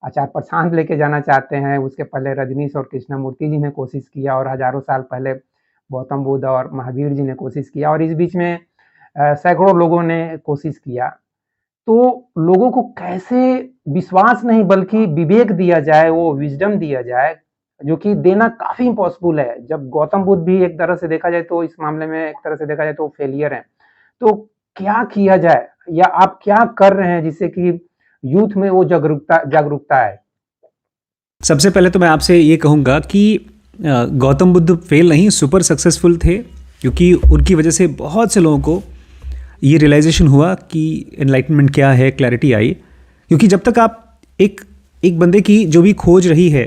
आचार्य प्रशांत लेके जाना चाहते हैं, उसके पहले रजनीश और कृष्णमूर्ति जी ने कोशिश किया, और हजारों साल पहले गौतम बुद्ध और महावीर जी ने कोशिश किया, और इस बीच में सैकड़ों लोगों ने कोशिश किया। तो लोगों को कैसे विश्वास नहीं बल्कि विवेक दिया जाए, वो विजडम दिया जाए, जो कि देना काफी इम्पॉसिबल है। जब गौतम बुद्ध भी एक तरह से देखा जाए तो इस मामले में एक तरह से देखा जाए तो फेलियर है। तो क्या किया जाए, या आप क्या कर रहे हैं जिससे कि यूथ में वो जागरूकता है? सबसे पहले तो मैं आपसे ये कहूँगा कि गौतम बुद्ध फेल नहीं, सुपर सक्सेसफुल थे, क्योंकि उनकी वजह से बहुत से लोगों को ये रियलाइजेशन हुआ कि एनलाइटनमेंट क्या है, क्लैरिटी आई। क्योंकि जब तक आप एक बंदे की जो भी खोज रही है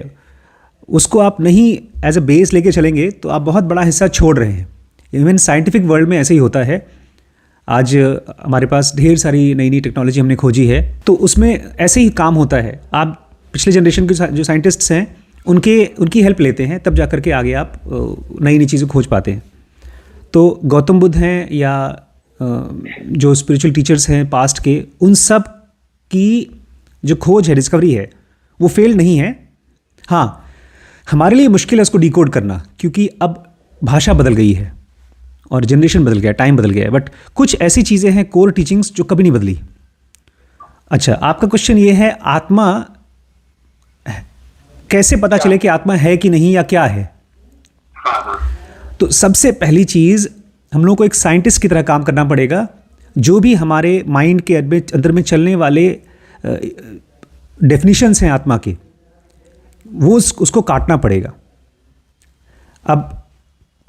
उसको आप नहीं एज अ बेस लेके चलेंगे तो आप बहुत बड़ा हिस्सा छोड़ रहे हैं। इवन साइंटिफिक वर्ल्ड में ऐसे ही होता है। आज हमारे पास ढेर सारी नई नई टेक्नोलॉजी हमने खोजी है, तो उसमें ऐसे ही काम होता है। आप पिछले जनरेशन के जो साइंटिस्ट्स हैं उनकी हेल्प लेते हैं, तब जा कर के आगे आप नई नई चीज़ें खोज पाते हैं। तो गौतम बुद्ध हैं या जो स्पिरिचुअल टीचर्स हैं पास्ट के, उन सब की जो खोज है, डिस्कवरी है, वो फेल नहीं है। हाँ, हमारे लिए मुश्किल है उसको डिकोड करना, क्योंकि अब भाषा बदल गई है और जनरेशन बदल गया, टाइम बदल गया है, बट कुछ ऐसी चीज़ें हैं कोर टीचिंग्स जो कभी नहीं बदली। अच्छा, आपका क्वेश्चन ये है आत्मा कैसे पता चले कि आत्मा है कि नहीं या क्या है। हाँ हाँ। तो सबसे पहली चीज़ हम लोग को एक साइंटिस्ट की तरह काम करना पड़ेगा। जो भी हमारे माइंड के अंदर में चलने वाले डेफिनेशंस हैं आत्मा के, वो उसको काटना पड़ेगा। अब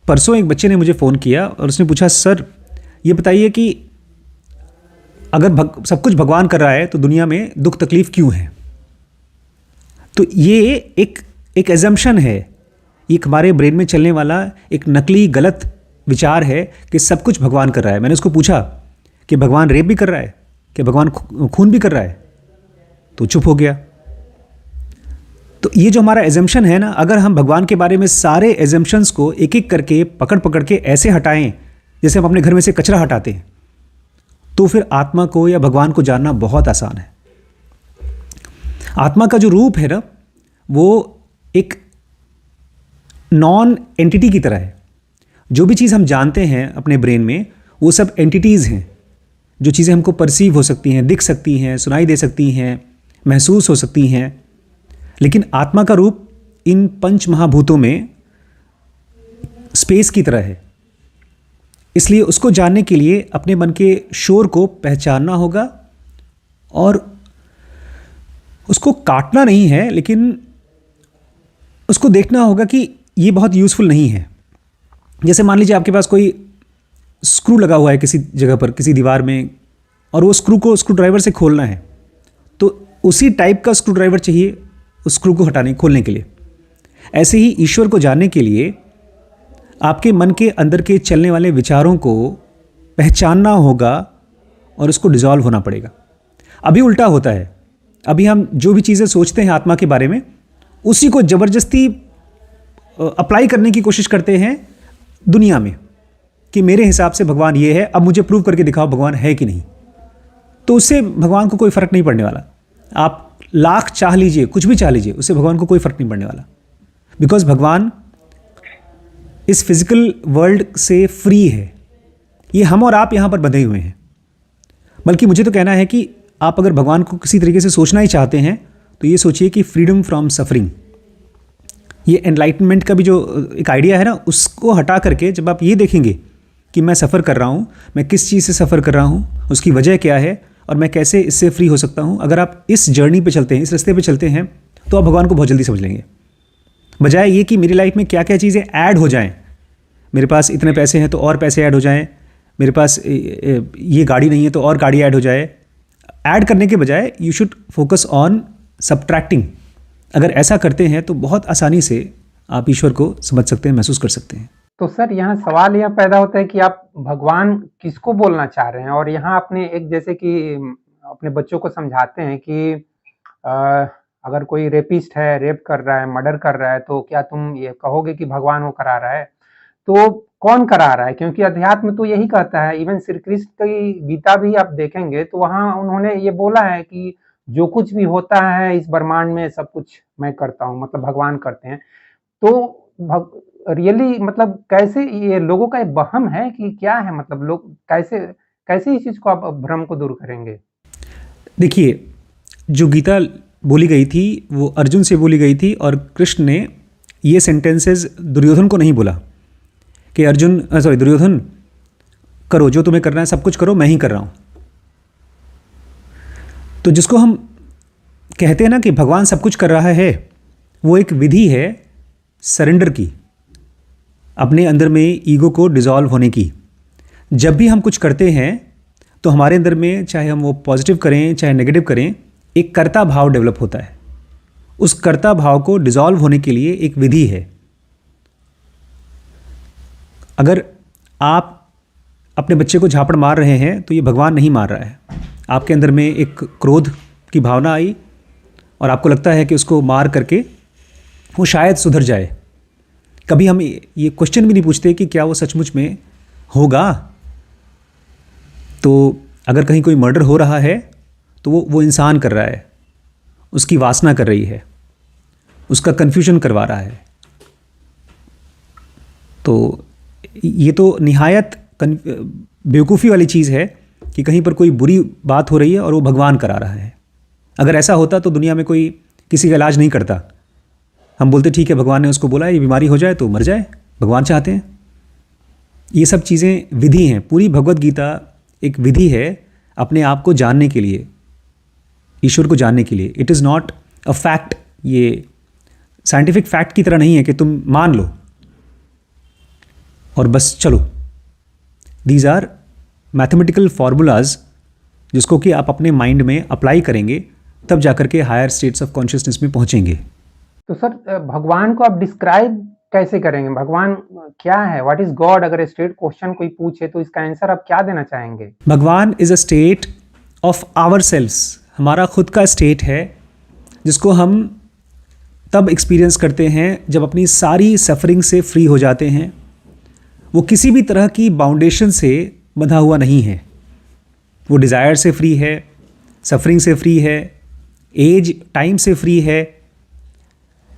परसों एक बच्चे ने मुझे फ़ोन किया और उसने पूछा, सर ये बताइए कि अगर सब कुछ भगवान कर रहा है तो दुनिया में दुख तकलीफ क्यों है। तो ये एक एजम्पशन है, एक हमारे ब्रेन में चलने वाला एक नकली गलत विचार है कि सब कुछ भगवान कर रहा है। मैंने उसको पूछा कि भगवान रेप भी कर रहा है, कि भगवान खून भी कर रहा है, तो चुप हो गया। तो ये जो हमारा एजम्पशन है ना, अगर हम भगवान के बारे में सारे एजम्पशंस को एक एक करके पकड़ के ऐसे हटाएं जैसे हम अपने घर में से कचरा हटाते हैं, तो फिर आत्मा को या भगवान को जानना बहुत आसान है। आत्मा का जो रूप है ना, वो एक नॉन एंटिटी की तरह है। जो भी चीज़ हम जानते हैं अपने ब्रेन में, वो सब एंटिटीज़ हैं। जो चीज़ें हमको परसीव हो सकती हैं, दिख सकती हैं, सुनाई दे सकती हैं, महसूस हो सकती हैं। लेकिन आत्मा का रूप इन पंच महाभूतों में स्पेस की तरह है। इसलिए उसको जानने के लिए अपने मन के शोर को पहचानना होगा और उसको काटना नहीं है, लेकिन उसको देखना होगा कि ये बहुत यूज़फुल नहीं है। जैसे मान लीजिए आपके पास कोई स्क्रू लगा हुआ है किसी जगह पर, किसी दीवार में, और वो स्क्रू को स्क्रू ड्राइवर से खोलना है, तो उसी टाइप का स्क्रू ड्राइवर चाहिए उस स्क्रू को खोलने के लिए। ऐसे ही ईश्वर को जानने के लिए आपके मन के अंदर के चलने वाले विचारों को पहचानना होगा और उसको डिसॉल्व होना पड़ेगा। अभी उल्टा होता है, अभी हम जो भी चीज़ें सोचते हैं आत्मा के बारे में, उसी को ज़बरदस्ती अप्लाई करने की कोशिश करते हैं दुनिया में कि मेरे हिसाब से भगवान ये है, अब मुझे प्रूव करके दिखाओ भगवान है कि नहीं। तो उससे भगवान को कोई फ़र्क नहीं पड़ने वाला। आप लाख चाह लीजिए, कुछ भी चाह लीजिए, उससे भगवान को कोई फ़र्क नहीं पड़ने वाला। बिकॉज भगवान इस फिजिकल वर्ल्ड से फ्री है। ये हम और आप यहाँ पर बंधे हुए हैं। बल्कि मुझे तो कहना है कि आप अगर भगवान को किसी तरीके से सोचना ही चाहते हैं तो ये सोचिए कि फ्रीडम फ्रॉम सफरिंग, ये एनलाइटनमेंट का भी जो एक आइडिया है ना, उसको हटा करके जब आप ये देखेंगे कि मैं सफ़र कर रहा हूँ, मैं किस चीज़ से सफ़र कर रहा हूँ, उसकी वजह क्या है और मैं कैसे इससे फ्री हो सकता हूँ, अगर आप इस जर्नी पे चलते हैं, इस रास्ते पे चलते हैं, तो आप भगवान को बहुत जल्दी समझ लेंगे। बजाय ये कि मेरी लाइफ में क्या क्या चीज़ें ऐड हो जाएं, मेरे पास इतने पैसे हैं तो और पैसे ऐड हो जाएं, मेरे पास ये गाड़ी नहीं है तो और गाड़ी ऐड हो जाए। ऐड करने के बजाय you should focus on subtracting. अगर ऐसा करते हैं तो बहुत आसानी से आप ईश्वर को समझ सकते हैं, महसूस कर सकते हैं। तो सर यहाँ सवाल यह पैदा होता है कि आप भगवान किसको बोलना चाह रहे हैं, और यहाँ अपने एक जैसे कि अपने बच्चों को समझाते हैं कि अगर कोई रेपिस्ट है, रेप कर रहा है, मर्डर कर रहा है, तो क्या तुम ये कहोगे कि भगवान वो करा रहा है? तो कौन करा रहा है? क्योंकि अध्यात्म तो यही कहता है, इवन श्री कृष्ण की गीता भी आप देखेंगे तो वहाँ उन्होंने ये बोला है कि जो कुछ भी होता है इस ब्रह्मांड में सब कुछ मैं करता हूँ, मतलब भगवान करते हैं। तो रियली मतलब कैसे ये लोगों का एक वहम है कि क्या है, मतलब लोग कैसे कैसे इस चीज को आप भ्रम को दूर करेंगे? देखिए, जो गीता बोली गई थी वो अर्जुन से बोली गई थी, और कृष्ण ने ये सेंटेंसेस दुर्योधन को नहीं बोला कि दुर्योधन करो जो तुम्हें करना है, सब कुछ करो, मैं ही कर रहा हूँ। तो जिसको हम कहते हैं ना कि भगवान सब कुछ कर रहा है, वो एक विधि है सरेंडर की, अपने अंदर में ईगो को डिसॉल्व होने की। जब भी हम कुछ करते हैं तो हमारे अंदर में, चाहे हम वो पॉजिटिव करें चाहे नेगेटिव करें, एक कर्ता भाव डेवलप होता है। उस कर्ता भाव को डिसॉल्व होने के लिए एक विधि है। अगर आप अपने बच्चे को झापड़ मार रहे हैं तो ये भगवान नहीं मार रहा है। आपके अंदर में एक क्रोध की भावना आई और आपको लगता है कि उसको मार करके वो शायद सुधर जाए। कभी हम ये क्वेश्चन भी नहीं पूछते कि क्या वो सचमुच में होगा। तो अगर कहीं कोई मर्डर हो रहा है तो वो इंसान कर रहा है, उसकी वासना कर रही है, उसका कन्फ्यूजन करवा रहा है। तो ये तो निहायत बेवकूफ़ी वाली चीज़ है कि कहीं पर कोई बुरी बात हो रही है और वो भगवान करा रहा है। अगर ऐसा होता तो दुनिया में कोई किसी का इलाज नहीं करता। हम बोलते ठीक है भगवान ने उसको बोला ये बीमारी हो जाए तो मर जाए, भगवान चाहते हैं। ये सब चीज़ें विधि हैं। पूरी भगवत गीता एक विधि है अपने आप को जानने के लिए, ईश्वर को जानने के लिए। It is not a fact, ये साइंटिफिक फैक्ट की तरह नहीं है कि तुम मान लो और बस चलो। दीज आर मैथमेटिकल फार्मूलाज जिसको कि आप अपने माइंड में अप्लाई करेंगे तब जाकर के हायर स्टेट्स ऑफ कॉन्शियसनेस में पहुंचेंगे। तो सर भगवान को आप डिस्क्राइब कैसे करेंगे? भगवान क्या है? What is God? अगर स्ट्रेट क्वेश्चन कोई पूछे तो इसका आंसर आप क्या देना चाहेंगे? Bhagwan is a state of ourselves, हमारा खुद का स्टेट है जिसको हम तब एक्सपीरियंस करते हैं जब अपनी सारी सफरिंग से फ्री हो जाते हैं। वो किसी भी तरह की बाउंडेशन से बंधा हुआ नहीं है। वो डिज़ायर से फ्री है, सफरिंग से फ्री है, एज टाइम से फ्री है।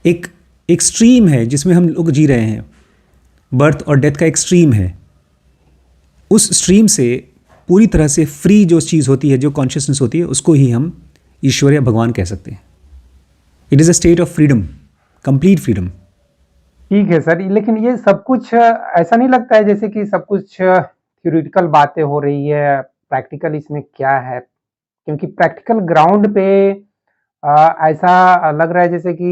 एक स्ट्रीम है जिसमें हम लोग जी रहे हैं, बर्थ और डेथ का एक स्ट्रीम है। उस स्ट्रीम से पूरी तरह से फ्री जो चीज़ होती है, जो कॉन्शियसनेस होती है, उसको ही हम ईश्वर या भगवान कह सकते हैं। It is a state of freedom, complete freedom. ठीक है सर, लेकिन ये सब कुछ ऐसा नहीं लगता है जैसे कि सब कुछ थ्योरेटिकल बातें हो रही है, प्रैक्टिकल इसमें क्या है? क्योंकि प्रैक्टिकल ग्राउंड पे ऐसा लग रहा है जैसे कि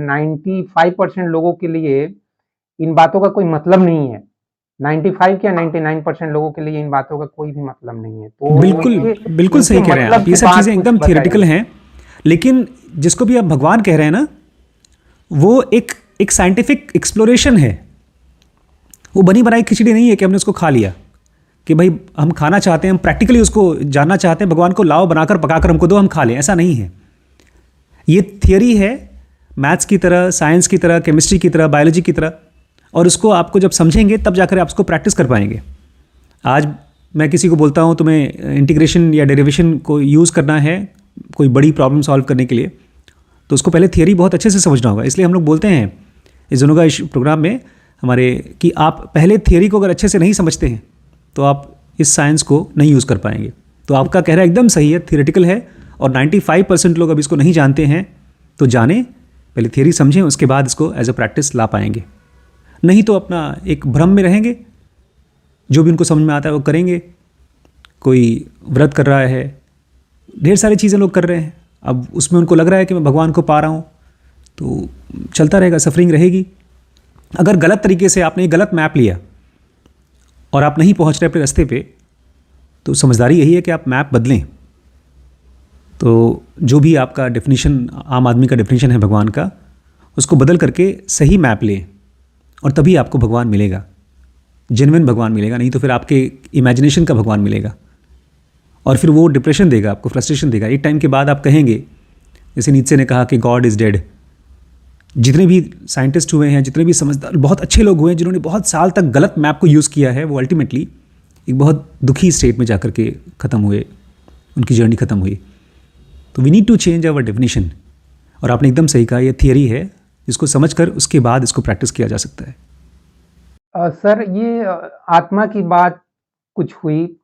95% लोगों के लिए इन बातों का कोई मतलब नहीं है। 95 क्या 99% लोगों के लिए इन बातों का कोई भी मतलब नहीं है। तो बिल्कुल सही कह रहे हैं आप। ये सब चीज़ें एकदम थियोरेटिकल हैं, लेकिन जिसको भी आप भगवान कह रहे हैं ना, वो एक साइंटिफिक एक्सप्लोरेशन है। वो बनी बनाई खिचड़ी नहीं है कि हमने उसको खा लिया, कि भाई हम खाना चाहते हैं, हम प्रैक्टिकली उसको जानना चाहते हैं, भगवान को लाओ बनाकर पकाकर हमको दो, हम खा लें। ऐसा नहीं है। ये थियरी है मैथ्स की तरह, साइंस की तरह, केमिस्ट्री की तरह, बायोलॉजी की तरह, और उसको आपको जब समझेंगे तब जाकर आप उसको प्रैक्टिस कर पाएंगे। आज मैं किसी को बोलता हूँ तुम्हें इंटीग्रेशन या डेरिवेशन को यूज़ करना है कोई बड़ी प्रॉब्लम सॉल्व करने के लिए, तो उसको पहले थियरी बहुत अच्छे से समझना होगा। इसलिए हम लोग बोलते हैं इस जोनोगा प्रोग्राम में हमारे कि आप पहले थियरी को अगर अच्छे से नहीं समझते हैं तो आप इस साइंस को नहीं यूज़ कर पाएंगे। तो आपका कहना एकदम सही है, थियरेटिकल है, और 95% लोग अब इसको नहीं जानते हैं। तो जाने, पहले थियरी समझें, उसके बाद इसको एज अ प्रैक्टिस ला पाएंगे। नहीं तो अपना एक भ्रम में रहेंगे, जो भी उनको समझ में आता है वो करेंगे। कोई व्रत कर रहा है, ढेर सारी चीज़ें लोग कर रहे हैं, अब उसमें उनको लग रहा है कि मैं भगवान को पा रहा हूँ, तो चलता रहेगा, सफरिंग रहेगी। अगर गलत तरीके से आपने गलत मैप लिया और आप नहीं पहुँच रहे अपने रास्ते पे, तो समझदारी यही है कि आप मैप बदलें। तो जो भी आपका डेफिनेशन, आम आदमी का डेफिनेशन है भगवान का, उसको बदल करके सही मैप लें, और तभी आपको भगवान मिलेगा, जेन्युइन भगवान मिलेगा। नहीं तो फिर आपके इमेजिनेशन का भगवान मिलेगा, और फिर वो डिप्रेशन देगा आपको, फ्रस्ट्रेशन देगा। एक टाइम के बाद आप कहेंगे, जैसे नीचे ने कहा कि गॉड इज़ डेड। जितने भी साइंटिस्ट हुए हैं, जितने भी समझदार, बहुत अच्छे लोग हुए हैं जिन्होंने बहुत साल तक गलत मैप को यूज़ किया है, वो अल्टीमेटली एक बहुत दुखी स्टेट में जाकर के ख़त्म हुए, उनकी जर्नी ख़त्म हुई। तो we need to change our definition. और आपने एकदम सही कहा, ये थियरी है जिसको समझकर उसके बाद इसको प्रैक्टिस किया जा सकता है। सर ये आत्मा की बात कुछ हुई,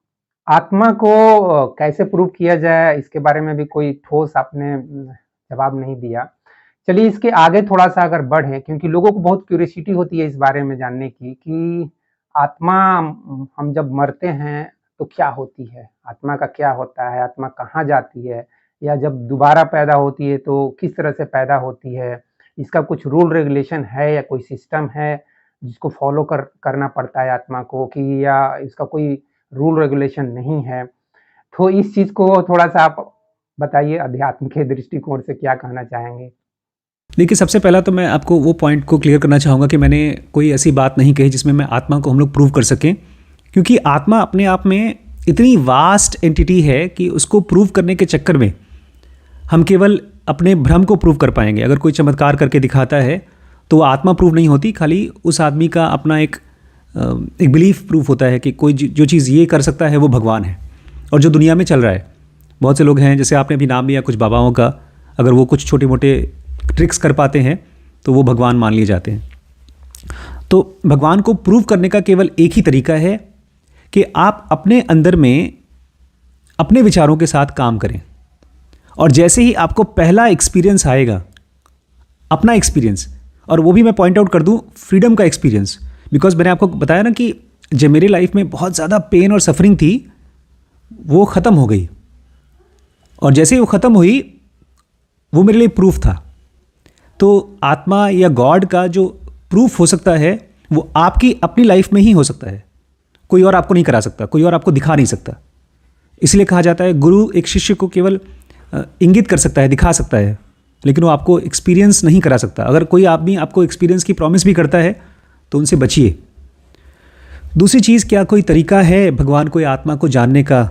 आत्मा को कैसे प्रूव किया जाए, इसके बारे में भी कोई ठोस आपने जवाब नहीं दिया। चलिए इसके आगे थोड़ा सा अगर बढ़े, क्योंकि लोगों को बहुत क्यूरियोसिटी होती है इस बारे में जानने की कि आत्मा, हम जब मरते हैं तो क्या होती है, आत्मा का क्या होता है, आत्मा कहाँ जाती है, या जब दोबारा पैदा होती है तो किस तरह से पैदा होती है, इसका कुछ रूल रेगुलेशन है या कोई सिस्टम है जिसको फॉलो करना पड़ता है आत्मा को, कि या इसका कोई रूल रेगुलेशन नहीं है। तो इस चीज़ को थोड़ा सा आप बताइए, अध्यात्म के दृष्टिकोण से क्या कहना चाहेंगे? देखिए, सबसे पहला तो मैं आपको वो पॉइंट को क्लियर करना चाहूँगा कि मैंने कोई ऐसी बात नहीं कही जिसमें मैं आत्मा को हम लोग प्रूव कर सकें, क्योंकि आत्मा अपने आप में इतनी वास्ट एंटिटी है कि उसको प्रूव करने के चक्कर में हम केवल अपने भ्रम को प्रूव कर पाएंगे। अगर कोई चमत्कार करके दिखाता है तो वो आत्मा प्रूव नहीं होती, खाली उस आदमी का अपना एक बिलीफ प्रूफ होता है कि कोई जो चीज़ ये कर सकता है वो भगवान है। और जो दुनिया में चल रहा है, बहुत से लोग हैं, जैसे आपने अभी नाम लिया कुछ बाबाओं का, अगर वो कुछ छोटे मोटे ट्रिक्स कर पाते हैं तो वो भगवान मान लिए जाते हैं। तो भगवान को प्रूव करने का केवल एक ही तरीका है कि आप अपने अंदर में अपने विचारों के साथ काम करें, और जैसे ही आपको पहला एक्सपीरियंस आएगा, अपना एक्सपीरियंस, और वो भी मैं पॉइंट आउट कर दूं, फ्रीडम का एक्सपीरियंस, बिकॉज मैंने आपको बताया ना कि जब मेरी लाइफ में बहुत ज़्यादा पेन और सफरिंग थी, वो ख़त्म हो गई, और जैसे ही वो ख़त्म हुई, वो मेरे लिए प्रूफ था। तो आत्मा या गॉड का जो प्रूफ हो सकता है वो आपकी अपनी लाइफ में ही हो सकता है, कोई और आपको नहीं करा सकता, कोई और आपको दिखा नहीं सकता। इसलिए कहा जाता है गुरु एक शिष्य को केवल इंगित कर सकता है, दिखा सकता है, लेकिन वो आपको एक्सपीरियंस नहीं करा सकता। अगर कोई आदमी आपको एक्सपीरियंस की प्रॉमिस भी करता है तो उनसे बचिए। दूसरी चीज़, क्या कोई तरीका है भगवान को या आत्मा को जानने का?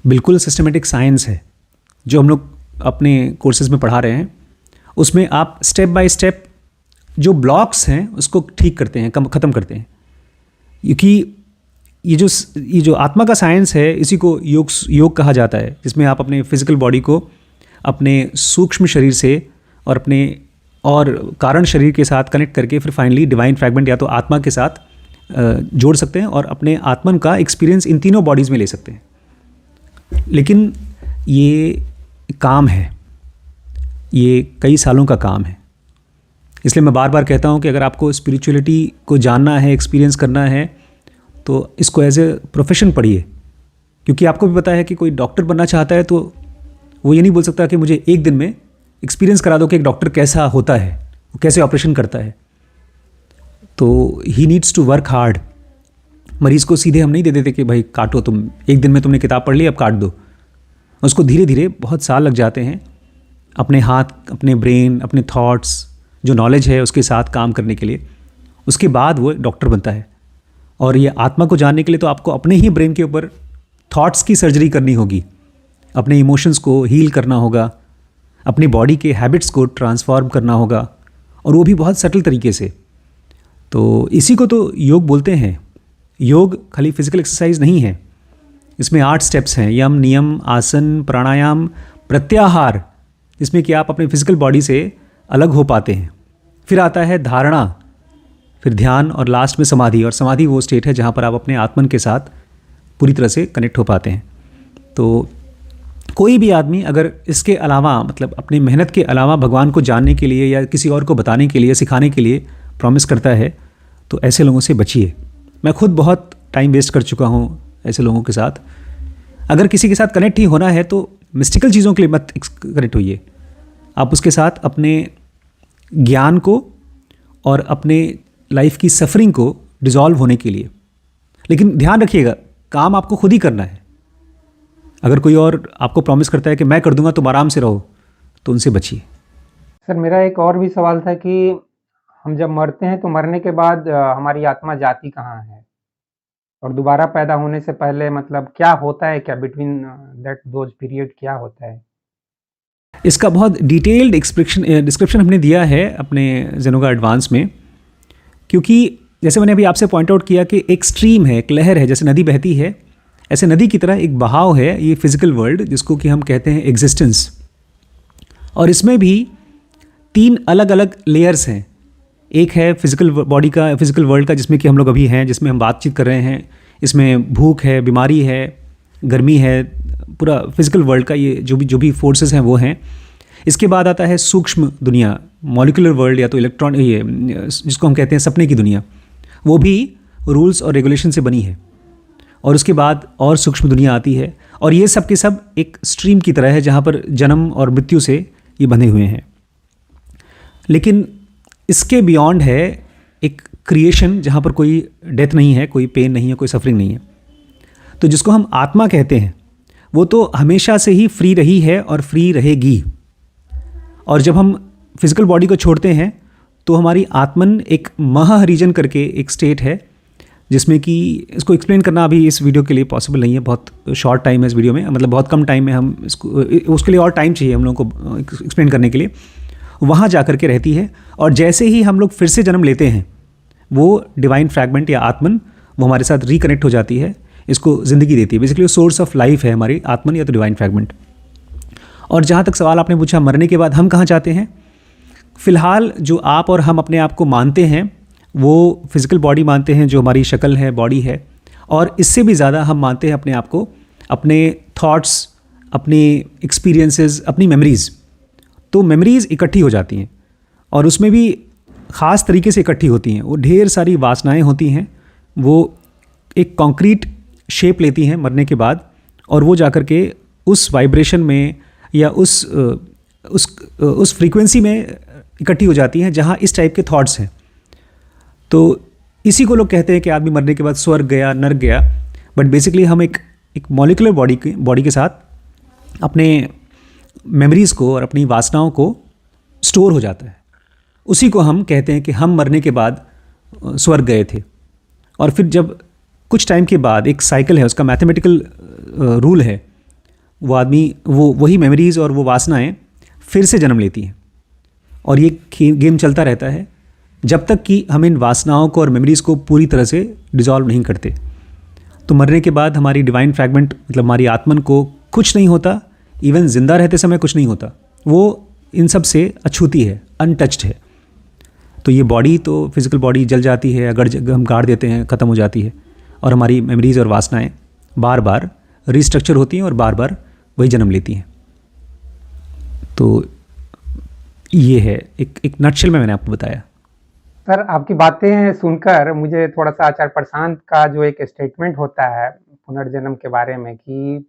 बिल्कुल सिस्टमेटिक साइंस है जो हम लोग अपने कोर्सेज में पढ़ा रहे हैं। उसमें आप स्टेप बाय स्टेप जो ब्लॉक्स हैं उसको ठीक करते हैं, ख़त्म करते हैं। क्योंकि ये जो आत्मा का साइंस है, इसी को योग कहा जाता है, जिसमें आप अपने फिजिकल बॉडी को अपने सूक्ष्म शरीर से और अपने और कारण शरीर के साथ कनेक्ट करके फिर फाइनली डिवाइन फ्रैगमेंट या तो आत्मा के साथ जोड़ सकते हैं और अपने आत्मन का एक्सपीरियंस इन तीनों बॉडीज़ में ले सकते हैं। लेकिन ये काम है, ये कई सालों का काम है। इसलिए मैं बार बार कहता हूँ कि अगर आपको स्पिरिचुअलिटी को जानना है, एक्सपीरियंस करना है, तो इसको एज ए प्रोफेशन पढ़िए। क्योंकि आपको भी पता है कि कोई डॉक्टर बनना चाहता है तो वो ये नहीं बोल सकता कि मुझे एक दिन में एक्सपीरियंस करा दो कि एक डॉक्टर कैसा होता है, वो कैसे ऑपरेशन करता है। तो he needs to work hard. मरीज़ को सीधे हम नहीं दे देते कि भाई काटो, तुम एक दिन में तुमने किताब पढ़ ली, अब काट दो। उसको धीरे धीरे बहुत साल लग जाते हैं अपने हाथ, अपने ब्रेन, अपने थॉट्स, जो नॉलेज है उसके साथ काम करने के लिए। उसके बाद वो डॉक्टर बनता है। और ये आत्मा को जानने के लिए तो आपको अपने ही ब्रेन के ऊपर थॉट्स की सर्जरी करनी होगी, अपने इमोशंस को हील करना होगा, अपनी बॉडी के हैबिट्स को ट्रांसफॉर्म करना होगा, और वो भी बहुत सटल तरीके से। तो इसी को तो योग बोलते हैं। योग खाली फिजिकल एक्सरसाइज नहीं है, इसमें 8 स्टेप्स हैं, यम, नियम, आसन, प्राणायाम, प्रत्याहार, जिसमें कि आप अपने फिजिकल बॉडी से अलग हो पाते हैं। फिर आता है धारणा, फिर ध्यान, और लास्ट में समाधि। और समाधि वो स्टेट है जहाँ पर आप अपने आत्मन के साथ पूरी तरह से कनेक्ट हो पाते हैं। तो कोई भी आदमी अगर इसके अलावा, मतलब अपनी मेहनत के अलावा भगवान को जानने के लिए या किसी और को बताने के लिए, सिखाने के लिए प्रॉमिस करता है, तो ऐसे लोगों से बचिए। मैं खुद बहुत टाइम वेस्ट कर चुका हूँ ऐसे लोगों के साथ। अगर किसी के साथ कनेक्ट ही होना है तो मिस्टिकल चीज़ों के लिए मत कनेक्ट होइए। आप उसके साथ अपने ज्ञान को और अपने लाइफ की सफरिंग को डिसॉल्व होने के लिए। लेकिन ध्यान रखिएगा, काम आपको खुद ही करना है। अगर कोई और आपको प्रॉमिस करता है कि मैं कर दूंगा, तुम आराम से रहो, तो उनसे बचिए। सर, मेरा एक और भी सवाल था कि हम जब मरते हैं तो मरने के बाद हमारी आत्मा जाती कहाँ है? और दोबारा पैदा होने से पहले मतलब क्या होता है, क्या बिटवीन दैट दोज पीरियड क्या होता है? इसका बहुत डिटेल्ड डिस्क्रिप्शन हमने दिया है अपने जेनोगा एडवांस में। क्योंकि जैसे मैंने अभी आपसे पॉइंट आउट किया कि एक स्ट्रीम है, एक लहर है, जैसे नदी बहती है, ऐसे नदी की तरह एक बहाव है ये फिजिकल वर्ल्ड, जिसको कि हम कहते हैं एग्जिस्टेंस। और इसमें भी 3 अलग अलग लेयर्स हैं। एक है फिजिकल बॉडी का, फिजिकल वर्ल्ड का, जिसमें कि हम लोग अभी हैं, जिसमें हम बातचीत कर रहे हैं। इसमें भूख है, बीमारी है, गर्मी है, पूरा फिजिकल वर्ल्ड का ये जो भी फोर्सेस हैं वो हैं। इसके बाद आता है सूक्ष्म दुनिया, मॉलिक्यूलर वर्ल्ड, या तो इलेक्ट्रॉन, ये जिसको हम कहते हैं सपने की दुनिया। वो भी रूल्स और रेगुलेशन से बनी है। और उसके बाद और सूक्ष्म दुनिया आती है, और ये सब के सब एक स्ट्रीम की तरह है जहाँ पर जन्म और मृत्यु से ये बंधे हुए हैं। लेकिन इसके बियॉन्ड है एक क्रिएशन, जहाँ पर कोई डेथ नहीं है, कोई पेन नहीं है, कोई सफरिंग नहीं है। तो जिसको हम आत्मा कहते हैं, वो तो हमेशा से ही फ्री रही है और फ्री रहेगी। और जब हम फिजिकल बॉडी को छोड़ते हैं तो हमारी आत्मन एक महाहरिजन करके एक स्टेट है, जिसमें कि इसको एक्सप्लेन करना अभी इस वीडियो के लिए पॉसिबल नहीं है। बहुत शॉर्ट टाइम है इस वीडियो में, मतलब बहुत कम टाइम में हम इसको, उसके लिए और टाइम चाहिए हम लोगों को एक्सप्लेन करने के लिए। वहाँ जा कर के रहती है, और जैसे ही हम लोग फिर से जन्म लेते हैं, वो डिवाइन फ्रैगमेंट या आत्मन वो हमारे साथ रिकनेक्ट हो जाती है, इसको ज़िंदगी देती है। बेसिकली सोर्स ऑफ लाइफ है हमारी आत्मन या तो डिवाइन फ्रैगमेंट। और जहाँ तक सवाल आपने पूछा मरने के बाद हम कहाँ जाते हैं, फ़िलहाल जो आप और हम अपने आप को मानते हैं वो फिज़िकल बॉडी मानते हैं जो हमारी शक्ल है, बॉडी है, और इससे भी ज़्यादा हम मानते हैं अपने आप को अपने थॉट्स, अपने एक्सपीरियंसेस, अपनी मेमोरीज़। तो मेमोरीज़ इकट्ठी हो जाती हैं और उसमें भी ख़ास तरीके से इकट्ठी होती हैं। वो ढेर सारी वासनाएं होती हैं, वो एक कॉन्क्रीट शेप लेती हैं मरने के बाद, और वो जाकर के उस वाइब्रेशन में या उस फ्रीक्वेंसी में इकट्ठी हो जाती हैं जहाँ इस टाइप के थॉट्स हैं। तो इसी को लोग कहते हैं कि आदमी मरने के बाद स्वर्ग गया, नर्क गया। बट बेसिकली हम एक मॉलिकुलर बॉडी के साथ अपने मेमोरीज़ को और अपनी वासनाओं को स्टोर हो जाता है। उसी को हम कहते हैं कि हम मरने के बाद स्वर्ग गए थे। और फिर जब कुछ टाइम के बाद, एक साइकिल है, उसका मैथमेटिकल रूल है, वो आदमी वही मेमोरीज़ और वो वासनाएं फिर से जन्म लेती हैं। और ये गेम चलता रहता है जब तक कि हम इन वासनाओं को और मेमोरीज़ को पूरी तरह से डिसॉल्व नहीं करते। तो मरने के बाद हमारी डिवाइन फ्रैगमेंट, मतलब हमारी आत्मन को कुछ नहीं होता, इवन जिंदा रहते समय कुछ नहीं होता। वो इन सब से अछूती है, अनटच्ड है। तो ये बॉडी, तो फिज़िकल बॉडी जल जाती है, अगर हम गाड़ देते हैं ख़त्म हो जाती है, और हमारी मेमोरीज़ और वासनाएं बार बार रिस्ट्रक्चर होती हैं और बार बार वही जन्म लेती हैं। तो ये है एक नटशेल में मैंने आपको बताया। सर, आपकी बातें सुनकर मुझे थोड़ा सा आचार्य प्रशांत का जो एक स्टेटमेंट होता है पुनर्जन्म के बारे में, कि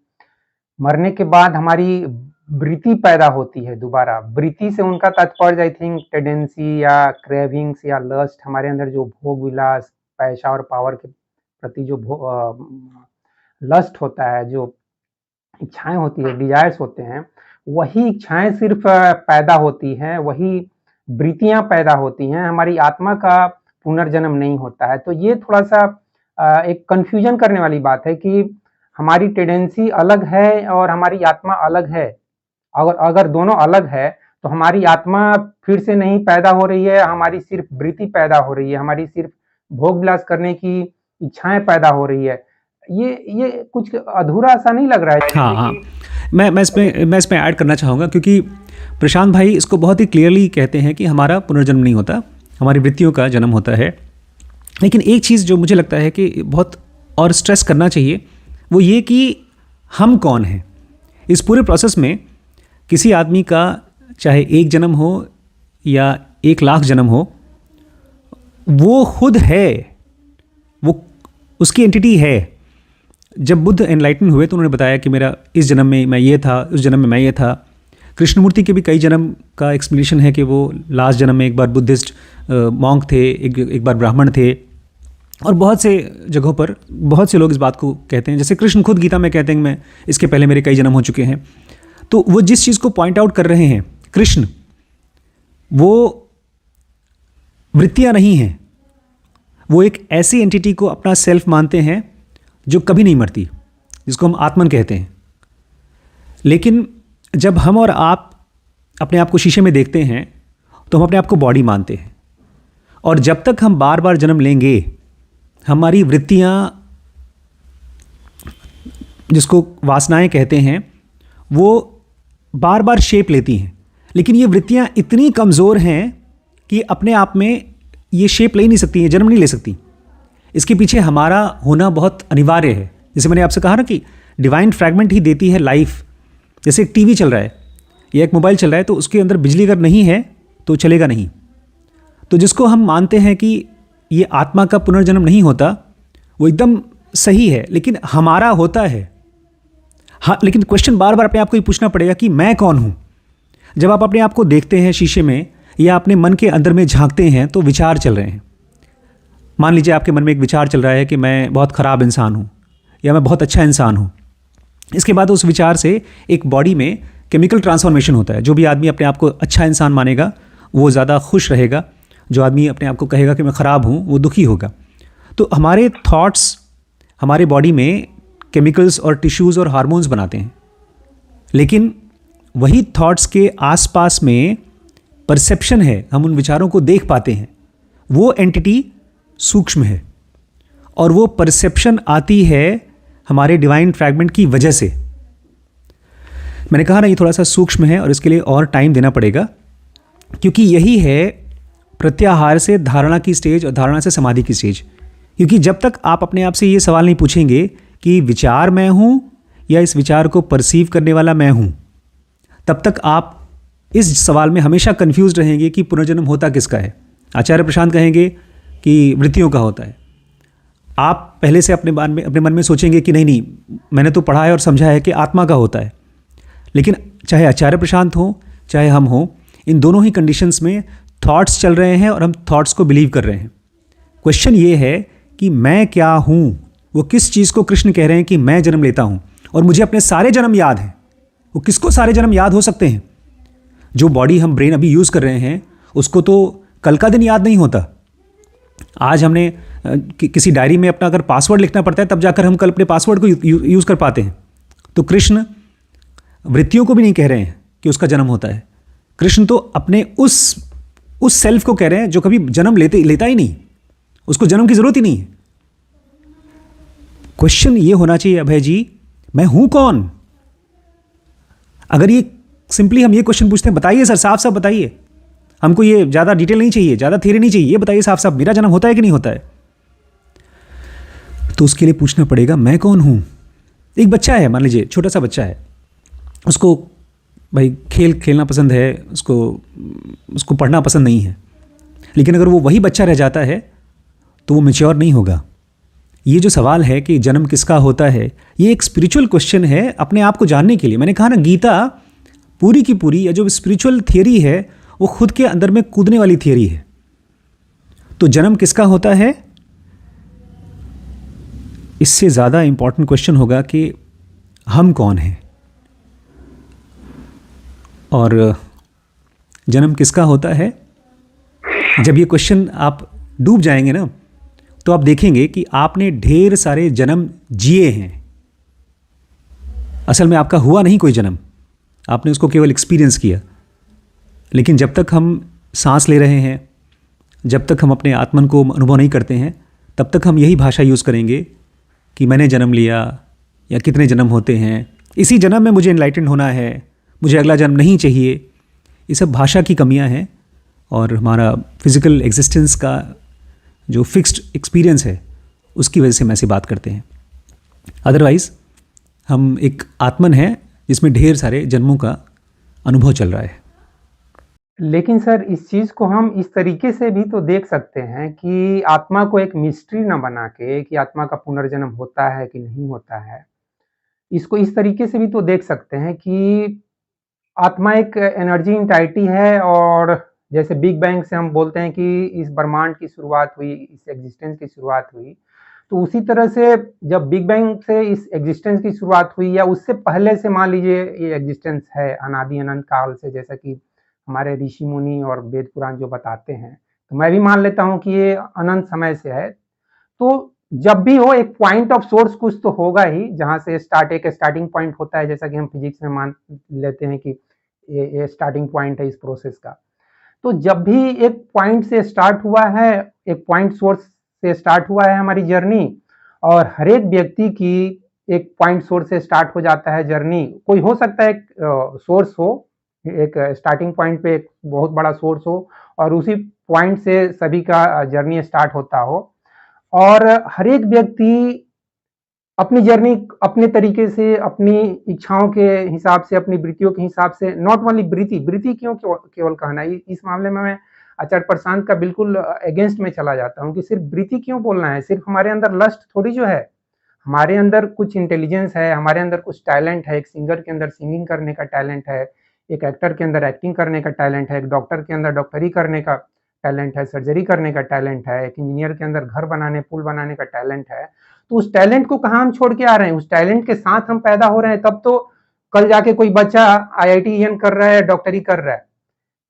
मरने के बाद हमारी वृत्ति पैदा होती है दोबारा। वृत्ति से उनका तात्पर्य आई थिंक टेंडेंसी या क्रेविंग्स या लस्ट, हमारे अंदर जो भोग विलास, पैसा और पावर के प्रति जो लस्ट होता है, जो इच्छाएं होती है, डिजायर्स होते हैं, वही इच्छाएं सिर्फ पैदा होती हैं, वही वृत्तियां पैदा होती हैं। हमारी आत्मा का पुनर्जन्म नहीं होता है। तो ये थोड़ा सा एक कंफ्यूजन करने वाली बात है कि हमारी टेंडेंसी अलग है और हमारी आत्मा अलग है। अगर दोनों अलग है तो हमारी आत्मा फिर से नहीं पैदा हो रही है, हमारी सिर्फ वृत्ति पैदा हो रही है, हमारी सिर्फ भोग विलास करने की इच्छाएं पैदा हो रही है। ये कुछ अधूरा सा नहीं लग रहा है? हाँ, मैं इसमें ऐड करना चाहूँगा, क्योंकि प्रशांत भाई इसको बहुत ही क्लियरली कहते हैं कि हमारा पुनर्जन्म नहीं होता, हमारी वृत्तियों का जन्म होता है। लेकिन एक चीज़ जो मुझे लगता है कि बहुत और स्ट्रेस करना चाहिए, वो ये कि हम कौन हैं इस पूरे प्रोसेस में। किसी आदमी का चाहे 1 जन्म हो या 1 लाख जन्म हो, वो खुद है, वो उसकी एंटिटी है। जब बुद्ध एनलाइटन हुए तो उन्होंने बताया कि मेरा इस जन्म में मैं ये था, उस जन्म में मैं ये था। कृष्णमूर्ति के भी कई जन्म का एक्सप्लेनेशन है कि वो लास्ट जन्म में एक बार बुद्धिस्ट मॉन्क थे, एक बार ब्राह्मण थे। और बहुत से जगहों पर बहुत से लोग इस बात को कहते हैं, जैसे कृष्ण खुद गीता में कहते हैं मैं इसके पहले मेरे कई जन्म हो चुके हैं। तो वो जिस चीज़ को पॉइंट आउट कर रहे हैं कृष्ण, वो वृत्तियाँ नहीं हैं, वो एक ऐसी एंटिटी को अपना सेल्फ मानते हैं जो कभी नहीं मरती, जिसको हम आत्मन कहते हैं। लेकिन जब हम और आप अपने आप को शीशे में देखते हैं तो हम अपने आप को बॉडी मानते हैं, और जब तक हम बार बार जन्म लेंगे, हमारी वृत्तियाँ, जिसको वासनाएं कहते हैं, वो बार बार शेप लेती हैं। लेकिन ये वृत्तियाँ इतनी कमज़ोर हैं कि अपने आप में ये शेप ले नहीं सकती हैं, जन्म नहीं ले सकती। इसके पीछे हमारा होना बहुत अनिवार्य है। जैसे मैंने आपसे कहा ना कि डिवाइन फ्रैगमेंट ही देती है लाइफ। जैसे एक टीवी चल रहा है या एक मोबाइल चल रहा है, तो उसके अंदर बिजली अगर नहीं है तो चलेगा नहीं। तो जिसको हम मानते हैं कि ये आत्मा का पुनर्जन्म नहीं होता, वो एकदम सही है, लेकिन हमारा होता है। हाँ, लेकिन क्वेश्चन बार बार अपने आप को ये पूछना पड़ेगा कि मैं कौन हूँ। जब आप अपने आप को देखते हैं शीशे में या अपने मन के अंदर में झांकते हैं, तो विचार चल रहे हैं। मान लीजिए आपके मन में एक विचार चल रहा है कि मैं बहुत ख़राब इंसान हूँ या मैं बहुत अच्छा इंसान हूँ। इसके बाद उस विचार से एक बॉडी में केमिकल ट्रांसफॉर्मेशन होता है। जो भी आदमी अपने आप को अच्छा इंसान मानेगा वो ज़्यादा खुश रहेगा, जो आदमी अपने आप को कहेगा कि मैं ख़राब हूँ वो दुखी होगा। तो हमारे थॉट्स हमारे बॉडी में केमिकल्स और टिश्यूज़ और हार्मोन्स बनाते हैं, लेकिन वही थॉट्स के आसपास में परसेप्शन है, हम उन विचारों को देख पाते हैं। वो एंटिटी सूक्ष्म है, और वो परसेप्शन आती है हमारे डिवाइन फ्रैगमेंट की वजह से। मैंने कहा ना, ये थोड़ा सा सूक्ष्म है और इसके लिए और टाइम देना पड़ेगा, क्योंकि यही है प्रत्याहार से धारणा की स्टेज और धारणा से समाधि की स्टेज। क्योंकि जब तक आप अपने आप से ये सवाल नहीं पूछेंगे कि विचार मैं हूँ या इस विचार को परसीव करने वाला मैं हूँ, तब तक आप इस सवाल में हमेशा कंफ्यूज रहेंगे कि पुनर्जन्म होता किसका है। आचार्य प्रशांत कहेंगे कि वृत्तियों का होता है। आप पहले से अपने मन में सोचेंगे कि नहीं, मैंने तो पढ़ा है और समझा है कि आत्मा का होता है। लेकिन चाहे आचार्य प्रशांत हो चाहे हम हो, इन दोनों ही कंडीशंस में थॉट्स चल रहे हैं और हम थॉट्स को बिलीव कर रहे हैं। क्वेश्चन ये है कि मैं क्या हूँ। वो किस चीज़ को कृष्ण कह रहे हैं कि मैं जन्म लेता हूँ और मुझे अपने सारे जन्म याद हैं। वो किसको सारे जन्म याद हो सकते हैं? जो बॉडी हम ब्रेन अभी यूज़ कर रहे हैं उसको तो कल का दिन याद नहीं होता। आज हमने किसी डायरी में अपना अगर पासवर्ड लिखना पड़ता है तब जाकर हम कल अपने पासवर्ड को यूज़ कर पाते हैं। तो कृष्ण वृत्तियों को भी नहीं कह रहे हैं कि उसका जन्म होता है। कृष्ण तो अपने उस सेल्फ को कह रहे हैं जो कभी जन्म लेता ही नहीं, उसको जन्म की जरूरत ही नहीं है। क्वेश्चन ये होना चाहिए अभय जी, मैं हूं कौन? अगर ये सिंपली हम ये क्वेश्चन पूछते हैं, बताइए सर, साफ साफ बताइए, हमको ये ज़्यादा डिटेल नहीं चाहिए, ज़्यादा थियरी नहीं चाहिए, ये बताइए साफ साफ मेरा जन्म होता है कि नहीं होता है। तो उसके लिए पूछना पड़ेगा मैं कौन हूं। एक बच्चा है, मान लीजिए छोटा सा बच्चा है, उसको भाई खेलना पसंद है, उसको पढ़ना पसंद नहीं है। लेकिन अगर वो वही बच्चा रह जाता है तो वो मैच्योर नहीं होगा। ये जो सवाल है कि जन्म किसका होता है, ये एक स्पिरिचुअल क्वेश्चन है अपने आप को जानने के लिए। मैंने कहा ना, गीता पूरी की पूरी या जो स्पिरिचुअल थियरी है वो खुद के अंदर में कूदने वाली थियरी है। तो जन्म किसका होता है, इससे ज़्यादा इंपॉर्टेंट क्वेश्चन होगा कि हम कौन हैं। और जन्म किसका होता है, जब ये क्वेश्चन आप डूब जाएंगे ना तो आप देखेंगे कि आपने ढेर सारे जन्म जिए हैं। असल में आपका हुआ नहीं कोई जन्म, आपने उसको केवल एक्सपीरियंस किया। लेकिन जब तक हम सांस ले रहे हैं, जब तक हम अपने आत्मन को अनुभव नहीं करते हैं, तब तक हम यही भाषा यूज़ करेंगे कि मैंने जन्म लिया या कितने जन्म होते हैं, इसी जन्म में मुझे एनलाइटेंड होना है, मुझे अगला जन्म नहीं चाहिए। ये सब भाषा की कमियां हैं और हमारा फिज़िकल एग्जिस्टेंस का जो फिक्स्ड एक्सपीरियंस है उसकी वजह से हम ऐसे बात करते हैं। अदरवाइज़ हम एक आत्मन है जिसमें ढेर सारे जन्मों का अनुभव चल रहा है। लेकिन सर, इस चीज़ को हम इस तरीके से भी तो देख सकते हैं कि आत्मा को एक मिस्ट्री ना बना के कि आत्मा का पुनर्जन्म होता है कि नहीं होता है। इसको इस तरीके से भी तो देख सकते हैं कि आत्मा एक एनर्जी एंटाइटी है और जैसे बिग बैंग से हम बोलते हैं कि इस ब्रह्मांड की शुरुआत हुई, इस एग्जिस्टेंस की शुरुआत हुई, तो उसी तरह से जब बिग बैंग से इस एग्जिस्टेंस की शुरुआत हुई या उससे पहले से मान लीजिए ये एग्जिस्टेंस है अनादि अनंत काल से, जैसा कि हमारे ऋषि मुनि और वेद पुराण जो बताते हैं, तो मैं भी मान लेता हूँ कि ये अनंत समय से है। तो जब भी हो एक पॉइंट ऑफ सोर्स कुछ तो होगा ही, जहाँ से एक स्टार्टिंग पॉइंट होता है, जैसा कि हम फिजिक्स में मान लेते हैं कि ये स्टार्टिंग पॉइंट है इस प्रोसेस का। तो जब भी एक पॉइंट से स्टार्ट हुआ है, एक पॉइंट सोर्स से स्टार्ट हुआ है हमारी जर्नी, और हर एक व्यक्ति की एक पॉइंट सोर्स से स्टार्ट हो जाता है जर्नी। कोई हो सकता है एक सोर्स हो, एक स्टार्टिंग पॉइंट पे एक बहुत बड़ा सोर्स हो और उसी पॉइंट से सभी का जर्नी स्टार्ट होता हो, और हर एक व्यक्ति अपनी जर्नी अपने तरीके से, अपनी इच्छाओं के हिसाब से, अपनी वृत्तियों के हिसाब से, नॉट ओनली वृत्ति क्यों केवल कहना, इस मामले में मैं आचार्य प्रशांत का बिल्कुल अगेंस्ट में चला जाता हूँ कि सिर्फ वृत्ति क्यों बोलना है। सिर्फ हमारे अंदर लस्ट थोड़ी जो है, हमारे अंदर कुछ इंटेलिजेंस है, हमारे अंदर कुछ टैलेंट है। एक सिंगर के अंदर सिंगिंग करने का टैलेंट है, एक एक्टर के अंदर एक्टिंग करने का टैलेंट है, एक डॉक्टर के अंदर डॉक्टरी करने का टैलेंट है, सर्जरी करने का टैलेंट है, एक इंजीनियर के अंदर घर बनाने, पुल बनाने का टैलेंट है। तो उस टैलेंट को कहाँ हम छोड़ के आ रहे हैं? उस टैलेंट के साथ हम पैदा हो रहे हैं, तब तो कल जाके कोई बच्चा IIT कर रहा है, डॉक्टरी कर रहा है।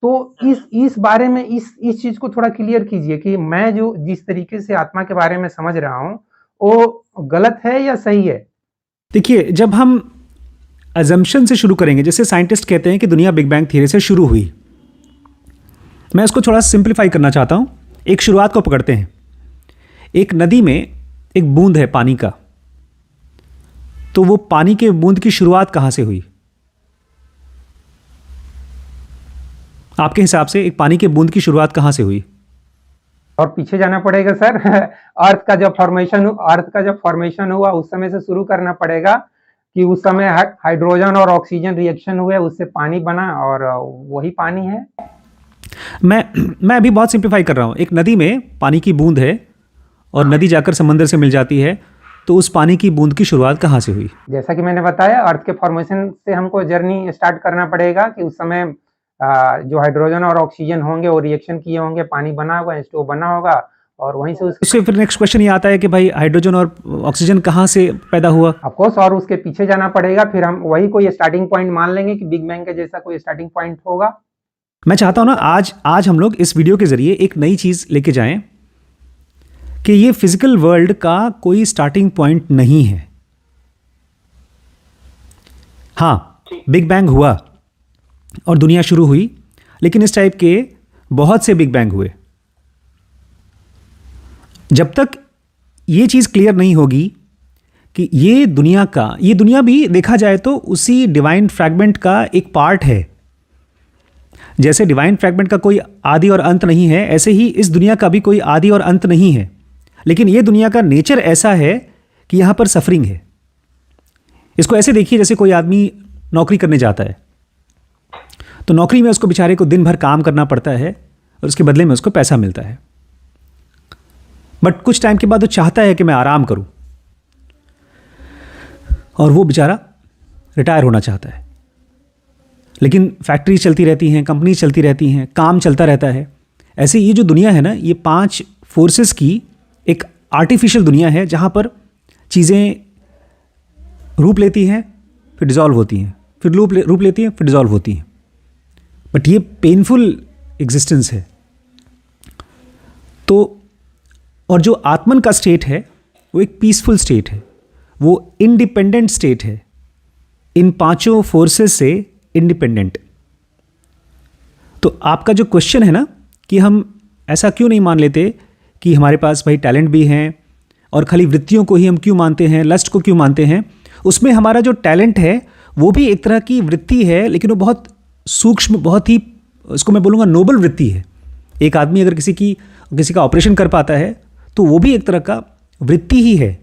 तो इस बारे में इस चीज को थोड़ा क्लियर कीजिए कि मैं जो जिस तरीके से आत्मा के बारे में समझ रहा हूँ वो गलत है या सही है। देखिए, जब हम अजम्पशन से शुरू करेंगे, जैसे साइंटिस्ट कहते हैं कि दुनिया बिग बैंग थियरी से शुरू हुई, मैं इसको थोड़ा सिंप्लीफाई करना चाहता हूँ। एक शुरुआत को पकड़ते हैं। एक नदी में एक बूंद है पानी का, तो वो पानी के बूंद की शुरुआत कहाँ से हुई? आपके हिसाब से एक पानी के बूंद की शुरुआत कहाँ से हुई? और पीछे जाना पड़ेगा सर। अर्थ का जब फॉर्मेशन हुआ उस समय से शुरू करना पड़ेगा कि उस समय हाइड्रोजन और ऑक्सीजन रिएक्शन हुए, उससे पानी बना और वही पानी है। मैं अभी बहुत सिंप्लीफाई कर रहा हूँ। एक नदी में पानी की बूंद है और नदी जाकर समंदर से मिल जाती है, तो उस पानी की बूंद की शुरुआत कहाँ से हुई? जैसा कि मैंने बताया, अर्थ के फॉर्मेशन से हमको जर्नी स्टार्ट करना पड़ेगा कि उस समय जो हाइड्रोजन और ऑक्सीजन होंगे वो रिएक्शन किए होंगे, पानी बना होगा, H2O बना होगा, और वहीं से उससे फिर नेक्स्ट क्वेश्चन ये आता है कि भाई हाइड्रोजन और ऑक्सीजन कहाँ से पैदा हुआ? ऑफ कोर्स, और उसके पीछे जाना पड़ेगा। फिर हम वही कोई स्टार्टिंग पॉइंट मान लेंगे कि बिग बैंग के जैसा कोई स्टार्टिंग पॉइंट होगा। मैं चाहता हूँ ना आज हम लोग इस वीडियो के जरिए एक नई चीज़ लेके जाएं कि ये फिजिकल वर्ल्ड का कोई स्टार्टिंग पॉइंट नहीं है। हाँ, बिग बैंग हुआ और दुनिया शुरू हुई, लेकिन इस टाइप के बहुत से बिग बैंग हुए। जब तक ये चीज़ क्लियर नहीं होगी कि ये दुनिया भी देखा जाए तो उसी डिवाइन फ्रैगमेंट का एक पार्ट है। जैसे डिवाइन फ्रैगमेंट का कोई आदि और अंत नहीं है, ऐसे ही इस दुनिया का भी कोई आदि और अंत नहीं है। लेकिन ये दुनिया का नेचर ऐसा है कि यहाँ पर सफरिंग है। इसको ऐसे देखिए जैसे कोई आदमी नौकरी करने जाता है, तो नौकरी में उसको बेचारे को दिन भर काम करना पड़ता है और उसके बदले में उसको पैसा मिलता है। बट कुछ टाइम के बाद वो चाहता है कि मैं आराम करूं, और वो बेचारा रिटायर होना चाहता है। लेकिन फैक्ट्री चलती रहती हैं, कंपनी चलती रहती हैं, काम चलता रहता है। ऐसे ये जो दुनिया है ना, ये 5 फोर्सेस की एक आर्टिफिशियल दुनिया है, जहाँ पर चीज़ें रूप लेती हैं, फिर डिज़ोल्व होती हैं, फिर रूप लेती हैं, फिर डिज़ोल्व होती हैं। बट ये पेनफुल एग्जिस्टेंस है। तो और जो आत्मन का स्टेट है वो एक पीसफुल स्टेट है, वो इंडिपेंडेंट स्टेट है, इन 5 फोर्सेस से इंडिपेंडेंट। तो आपका जो क्वेश्चन है ना कि हम ऐसा क्यों नहीं मान लेते कि हमारे पास भाई टैलेंट भी हैं, और खाली वृत्तियों को ही हम क्यों मानते हैं, लस्ट को क्यों मानते हैं? उसमें हमारा जो टैलेंट है वो भी एक तरह की वृत्ति है, लेकिन वो बहुत सूक्ष्म, बहुत ही, उसको मैं बोलूँगा नोबल वृत्ति है। एक आदमी अगर किसी का ऑपरेशन कर पाता है तो वो भी एक तरह का वृत्ति ही है,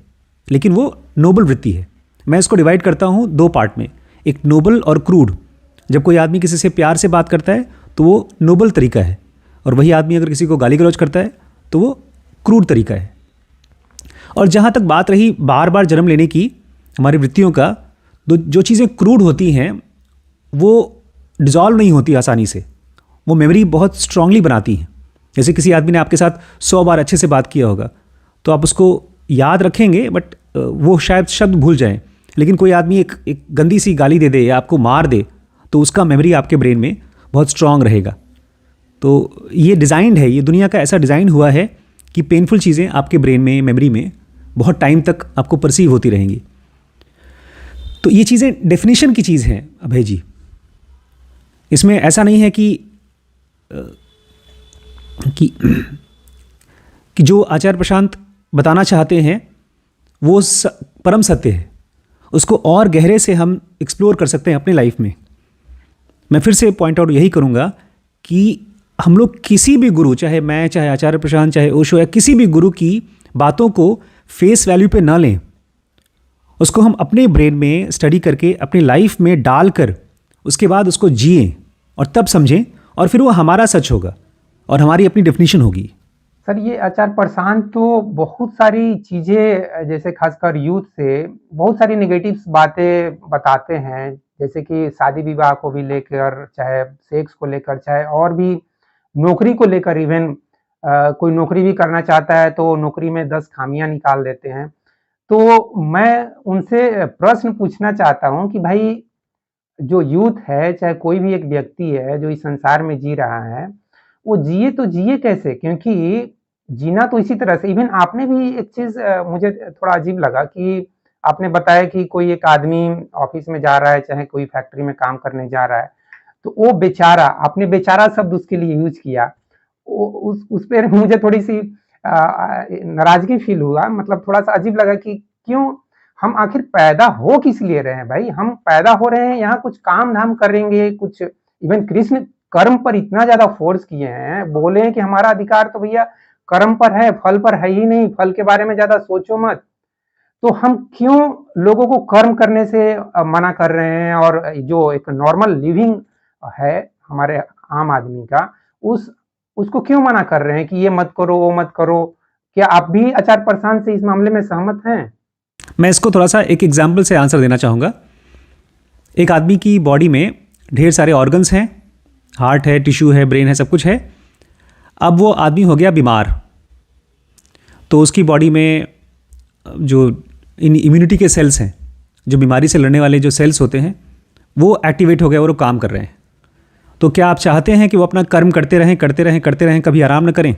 लेकिन वो नोबल वृत्ति है। मैं इसको डिवाइड करता हूँ 2 पार्ट में, एक नोबल और क्रूड। जब कोई आदमी किसी से प्यार से बात करता है तो वो नोबल तरीका है, और वही आदमी अगर किसी को गाली गलौज करता है तो वो क्रूड तरीका है। और जहाँ तक बात रही बार बार जन्म लेने की, हमारी वृत्तियों का, जो चीज़ें क्रूड होती हैं वो डिज़ोल्व नहीं होती आसानी से, वो मेमोरी बहुत स्ट्रांगली बनाती हैं। जैसे किसी आदमी ने आपके साथ 100 बार अच्छे से बात किया होगा तो आप उसको याद रखेंगे, बट वो शायद शब्द भूल जाएं। लेकिन कोई आदमी एक गंदी सी गाली दे दे या आपको मार दे तो उसका मेमोरी आपके ब्रेन में बहुत स्ट्रांग रहेगा। तो ये डिज़ाइंड है, ये दुनिया का ऐसा डिज़ाइन हुआ है कि पेनफुल चीज़ें आपके ब्रेन में, मेमोरी में बहुत टाइम तक आपको परसीव होती रहेंगी। तो ये चीज़ें डेफिनेशन की चीज़ हैं अभय जी। इसमें ऐसा नहीं है कि जो आचार्य प्रशांत बताना चाहते हैं वो परम सत्य है, उसको और गहरे से हम एक्सप्लोर कर सकते हैं अपने लाइफ में। मैं फिर से पॉइंट आउट यही करूँगा कि हम लोग किसी भी गुरु, चाहे मैं, चाहे आचार्य प्रशांत, चाहे ओशो, या किसी भी गुरु की बातों को फेस वैल्यू पे ना लें। उसको हम अपने ब्रेन में स्टडी करके अपनी लाइफ में डालकर उसके बाद उसको जिएं और तब समझें, और फिर वो हमारा सच होगा और हमारी अपनी डेफिनेशन होगी। सर, ये आचार्य प्रशांत तो बहुत सारी चीज़ें, जैसे खासकर यूथ से बहुत सारी नेगेटिव्स बातें बताते हैं, जैसे कि शादी विवाह को भी लेकर, चाहे सेक्स को लेकर, चाहे और भी नौकरी को लेकर। इवन कोई नौकरी भी करना चाहता है तो नौकरी में 10 खामियां निकाल देते हैं। तो मैं उनसे प्रश्न पूछना चाहता हूं कि भाई, जो यूथ है, चाहे कोई भी एक व्यक्ति है जो इस संसार में जी रहा है, वो जिए तो जिए कैसे? क्योंकि जीना तो इसी तरह से। इवन आपने भी एक चीज़ मुझे थोड़ा अजीब लगा कि आपने बताया कि कोई एक आदमी ऑफिस में जा रहा है, चाहे कोई फैक्ट्री में काम करने जा रहा है, तो वो बेचारा, आपने बेचारा शब्द उसके लिए यूज़ किया। उस पे मुझे थोड़ी-सी नाराज़गी फ़ील हुआ, मतलब थोड़ा-सा अजीब लगा कि क्यों हम आखिर पैदा हो किस लिए रहे हैं भाई? हम पैदा हो रहे हैं यहाँ कुछ काम-धाम करेंगे, कुछ। इवन कृष्ण कर्म पर इतना ज़्यादा फ़ोर्स किए हैं, बोले हैं कि हमारा अधिकार तो भैया कर्म पर है, फल पर है ही नहीं, फल के बारे में ज्यादा सोचो मत। तो हम क्यों लोगों को कर्म करने से मना कर रहे हैं, और जो एक नॉर्मल लिविंग है हमारे आम आदमी का, उस उसको क्यों मना कर रहे हैं कि ये मत करो, वो मत करो? क्या आप भी आचार्य प्रशांत से इस मामले में सहमत हैं? मैं इसको थोड़ा सा एक एग्जाम्पल से आंसर देना चाहूँगा। एक आदमी की बॉडी में ढेर सारे ऑर्गन्स हैं, हार्ट है, टिश्यू है, ब्रेन है, सब कुछ है। अब वो आदमी हो गया बीमार, तो उसकी बॉडी में जो इम्यूनिटी के सेल्स हैं, जो बीमारी से लड़ने वाले जो सेल्स होते हैं, वो एक्टिवेट हो गए और वो काम कर रहे हैं। तो क्या आप चाहते हैं कि वो अपना कर्म करते रहें करते रहें करते रहें, कभी आराम न करें?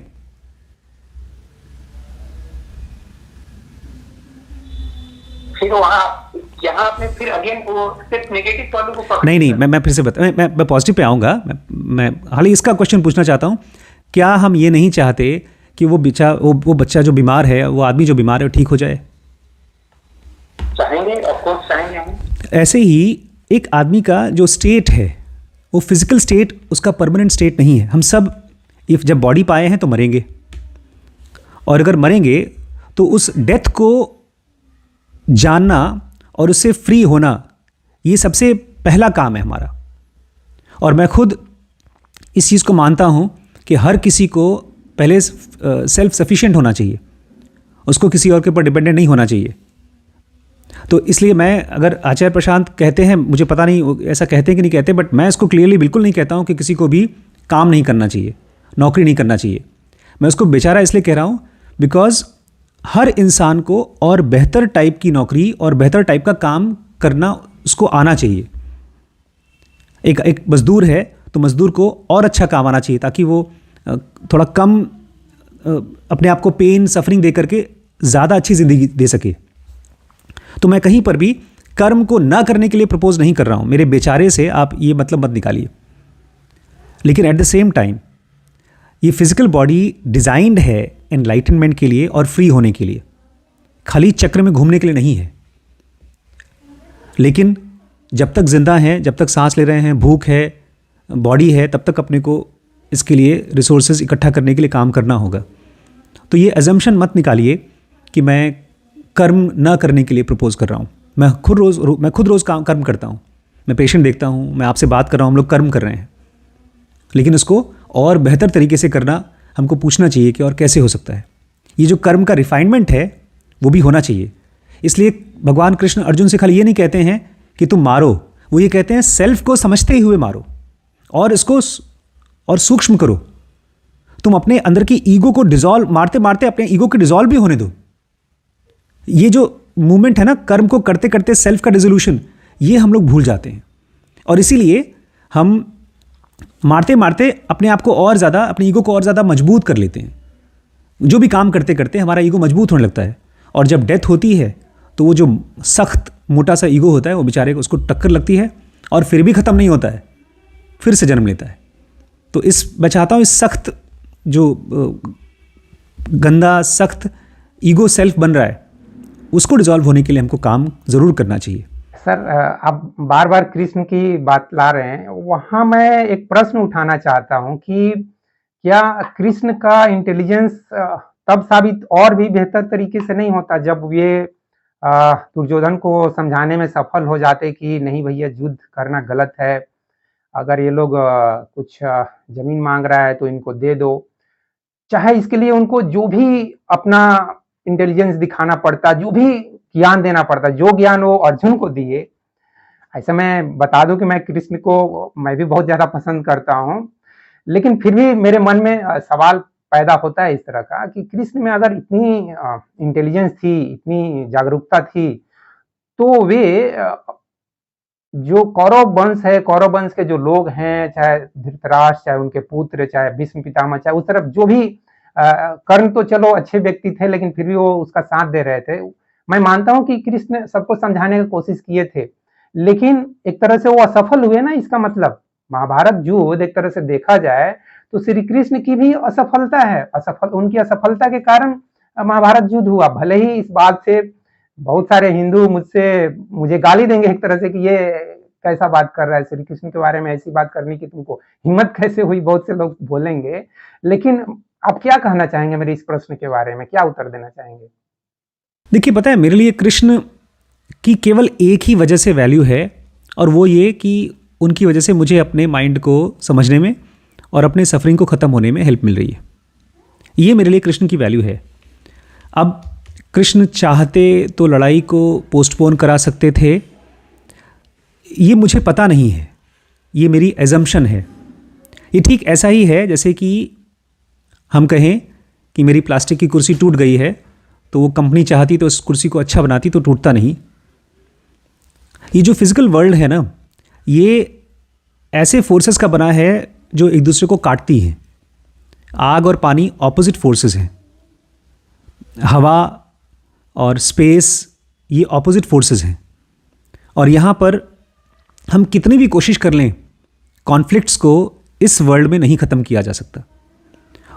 फिर वहाँ यहाँ आपने फिर अगेन वो सिर्फ नेगेटिव पॉइंट को पकड़ नहीं, मैं फिर से मैं पॉजिटिव पे आऊँगा। मैं हाल ही इसका क्वेश्चन पूछना चाहता हूँ, क्या हम ये नहीं चाहते कि वो बच्चा जो बीमार है, वो आदमी जो बीमार है, वो ठीक हो जाए? चाहेंगे, ऑफ कोर्स चाहेंगे हम। ऐसे ही एक आदमी का जो स्टेट है, वो फिजिकल स्टेट उसका परमानेंट स्टेट नहीं है। हम सब जब बॉडी पाए हैं तो मरेंगे, और अगर मरेंगे तो उस डेथ को जानना और उससे फ्री होना, ये सबसे पहला काम है हमारा। और मैं खुद इस चीज़ को मानता हूँ कि हर किसी को पहले सेल्फ सफिशिएंट होना चाहिए, उसको किसी और के ऊपर डिपेंडेंट नहीं होना चाहिए। तो इसलिए मैं, अगर आचार्य प्रशांत कहते हैं, मुझे पता नहीं ऐसा कहते हैं कि नहीं कहते, बट मैं इसको क्लियरली बिल्कुल नहीं कहता हूँ कि किसी को भी काम नहीं करना चाहिए, नौकरी नहीं करना चाहिए। मैं उसको बेचारा इसलिए कह रहा हूँ बिकॉज हर इंसान को और बेहतर टाइप की नौकरी और बेहतर टाइप का काम करना उसको आना चाहिए। एक मज़दूर है तो मज़दूर को और अच्छा काम आना चाहिए, ताकि वो थोड़ा कम अपने आप को पेन सफरिंग दे करके ज़्यादा अच्छी ज़िंदगी दे सके। तो मैं कहीं पर भी कर्म को ना करने के लिए प्रपोज नहीं कर रहा हूँ, मेरे बेचारे से आप ये मतलब मत निकालिए। लेकिन एट द सेम टाइम ये फिजिकल बॉडी डिज़ाइंड है एनलाइटनमेंट के लिए और फ्री होने के लिए, खाली चक्र में घूमने के लिए नहीं है। लेकिन जब तक जिंदा हैं, जब तक सांस ले रहे हैं, भूख है, बॉडी है, तब तक अपने को इसके लिए रिसोर्सेज इकट्ठा करने के लिए काम करना होगा। तो ये अजम्पशन मत निकालिए कि मैं कर्म ना करने के लिए प्रपोज कर रहा हूँ। मैं खुद रोज़ कर्म करता हूँ, मैं पेशेंट देखता हूँ, मैं आपसे बात कर रहा हूँ, हम लोग कर्म कर रहे हैं। लेकिन इसको और बेहतर तरीके से करना हमको पूछना चाहिए कि और कैसे हो सकता है। ये जो कर्म का रिफाइनमेंट है वो भी होना चाहिए। इसलिए भगवान कृष्ण अर्जुन से खाली ये नहीं कहते हैं कि तुम मारो, वो ये कहते हैं सेल्फ को समझते हुए मारो और इसको और सूक्ष्म करो। तुम अपने अंदर की ईगो को डिजॉल्व, मारते मारते अपने ईगो को डिजॉल्व भी होने दो। ये जो मूवमेंट है ना, कर्म को करते करते सेल्फ का डिसोल्यूशन, ये हम लोग भूल जाते हैं। और इसीलिए हम मारते मारते अपने आप को और ज़्यादा, अपनी ईगो को और ज़्यादा मजबूत कर लेते हैं। जो भी काम करते करते हमारा ईगो मजबूत होने लगता है, और जब डेथ होती है तो वो जो सख्त मोटा सा ईगो होता है वो बेचारे को, उसको टक्कर लगती है और फिर भी ख़त्म नहीं होता है, फिर से जन्म लेता है। तो मैं चाहता हूँ इस सख्त जो गंदा सख्त ईगो सेल्फ बन रहा है, उसको डिजॉल्व होने के लिए हमको काम ज़रूर करना चाहिए। सर, आप बार बार कृष्ण की बात ला रहे हैं, वहाँ मैं एक प्रश्न उठाना चाहता हूँ कि क्या कृष्ण का इंटेलिजेंस तब साबित और भी बेहतर तरीके से नहीं होता जब ये दुर्योधन को समझाने में सफल हो जाते कि नहीं भैया, युद्ध करना गलत है, अगर ये लोग कुछ जमीन मांग रहा है तो इनको दे दो, चाहे इसके लिए उनको जो भी अपना इंटेलिजेंस दिखाना पड़ता, जो भी ज्ञान देना पड़ता, जो ज्ञान वो अर्जुन को दिए। ऐसा मैं बता दूं कि मैं कृष्ण को मैं भी बहुत ज्यादा पसंद करता हूं, लेकिन फिर भी मेरे मन में सवाल पैदा होता है इस तरह का कि कृष्ण में अगर इतनी इंटेलिजेंस थी, इतनी जागरूकता थी, तो वे जो कौरव वंश है, कौरव वंश के जो लोग हैं, चाहे धृतराष्ट्र, चाहे उनके पुत्र, चाहे भीष्म पितामह, चाहे उस तरफ जो भी कर्ण तो चलो अच्छे व्यक्ति थे, लेकिन फिर भी वो उसका साथ दे रहे थे। मैं मानता हूं कि कृष्ण सबको समझाने की कोशिश किए थे, लेकिन एक तरह से वो असफल हुए ना। इसका मतलब महाभारत युद्ध एक तरह से देखा जाए तो श्री कृष्ण की भी असफलता है। उनकी असफलता के कारण महाभारत युद्ध हुआ। भले ही इस बात से बहुत सारे हिंदू मुझे गाली देंगे एक तरह से कि ये कैसा बात कर रहा है, श्री कृष्ण के बारे में ऐसी बात करने की तुमको हिम्मत कैसे हुई, बहुत से लोग बोलेंगे। लेकिन आप क्या कहना चाहेंगे मेरे इस प्रश्न के बारे में, क्या उत्तर देना चाहेंगे? देखिए, पता है मेरे लिए कृष्ण की केवल एक ही वजह से वैल्यू है, और वो ये कि उनकी वजह से मुझे अपने माइंड को समझने में और अपने सफरिंग को ख़त्म होने में हेल्प मिल रही है। ये मेरे लिए कृष्ण की वैल्यू है। अब कृष्ण चाहते तो लड़ाई को पोस्टपोन करा सकते थे, ये मुझे पता नहीं है, ये मेरी एजम्पशन है। ये ठीक ऐसा ही है जैसे कि हम कहें कि मेरी प्लास्टिक की कुर्सी टूट गई है, तो वो कंपनी चाहती तो उस कुर्सी को अच्छा बनाती तो टूटता नहीं। ये जो फिजिकल वर्ल्ड है ना, ये ऐसे फोर्सेस का बना है जो एक दूसरे को काटती हैं। आग और पानी ऑपोजिट फोर्सेस हैं, हवा और स्पेस ये ऑपोजिट फोर्सेस हैं, और यहाँ पर हम कितनी भी कोशिश कर लें, कॉन्फ्लिक्ट्स को इस वर्ल्ड में नहीं ख़त्म किया जा सकता।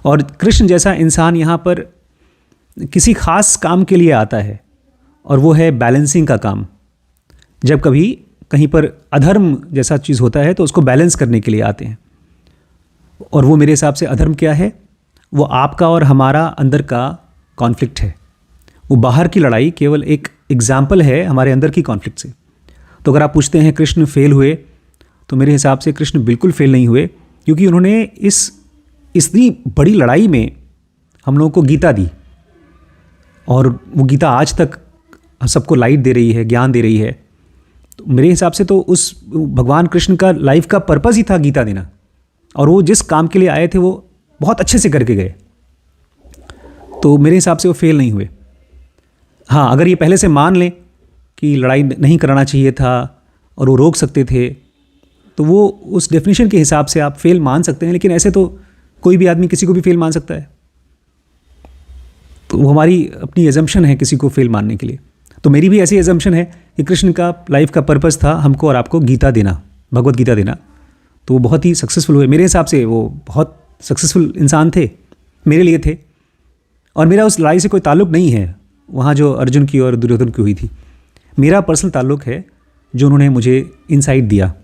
और कृष्ण जैसा इंसान यहाँ पर किसी खास काम के लिए आता है, और वो है बैलेंसिंग का काम। जब कभी कहीं पर अधर्म जैसा चीज़ होता है तो उसको बैलेंस करने के लिए आते हैं। और वो मेरे हिसाब से अधर्म क्या है? वो आपका और हमारा अंदर का कॉन्फ्लिक्ट है। वो बाहर की लड़ाई केवल एक एग्जाम्पल है हमारे अंदर की कॉन्फ्लिक्ट से। तो अगर आप पूछते हैं कृष्ण फेल हुए, तो मेरे हिसाब से कृष्ण बिल्कुल फेल नहीं हुए, क्योंकि उन्होंने इतनी बड़ी लड़ाई में हम लोगों को गीता दी, और वो गीता आज तक सबको लाइट दे रही है, ज्ञान दे रही है। तो मेरे हिसाब से तो उस भगवान कृष्ण का लाइफ का पर्पज़ ही था गीता देना, और वो जिस काम के लिए आए थे वो बहुत अच्छे से करके गए। तो मेरे हिसाब से वो फेल नहीं हुए। हाँ, अगर ये पहले से मान लें कि लड़ाई नहीं कराना चाहिए था और वो रोक सकते थे, तो वो उस डेफिनेशन के हिसाब से आप फेल मान सकते हैं। लेकिन ऐसे तो कोई भी आदमी किसी को भी फेल मान सकता है। तो वो हमारी अपनी एजम्पशन है किसी को फेल मानने के लिए। तो मेरी भी ऐसी एजम्पशन है कि कृष्ण का लाइफ का पर्पस था हमको और आपको गीता देना, भगवत गीता देना। तो वो बहुत ही सक्सेसफुल हुए। मेरे हिसाब से वो बहुत सक्सेसफुल इंसान थे, मेरे लिए थे। और मेरा उस लड़ाई से कोई ताल्लुक़ नहीं है वहाँ जो अर्जुन की और दुर्योधन की हुई थी। मेरा पर्सनल ताल्लुक़ है जो उन्होंने मुझे इनसाइट दिया।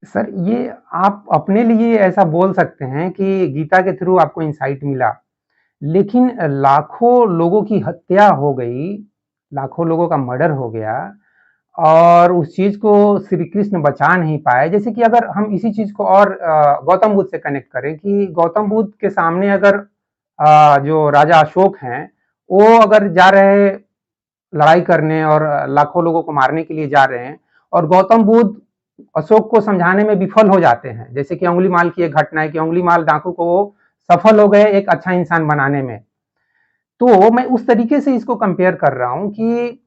सर, ये आप अपने लिए ऐसा बोल सकते हैं कि गीता के थ्रू आपको इंसाइट मिला, लेकिन लाखों लोगों की हत्या हो गई, लाखों लोगों का मर्डर हो गया, और उस चीज़ को श्री कृष्ण बचा नहीं पाए। जैसे कि अगर हम इसी चीज़ को और गौतम बुद्ध से कनेक्ट करें कि गौतम बुद्ध के सामने अगर जो राजा अशोक हैं, वो अगर जा रहे लड़ाई करने और लाखों लोगों को मारने के लिए जा रहे हैं, और गौतम बुद्ध अशोक को समझाने में विफल हो जाते हैं। जैसे कि अंगुलीमाल की एक घटना है कि अंगुलीमाल डाकू को वो सफल हो गए एक अच्छा इंसान बनाने में। तो मैं उस तरीके से इसको कंपेयर कर रहा हूँ कि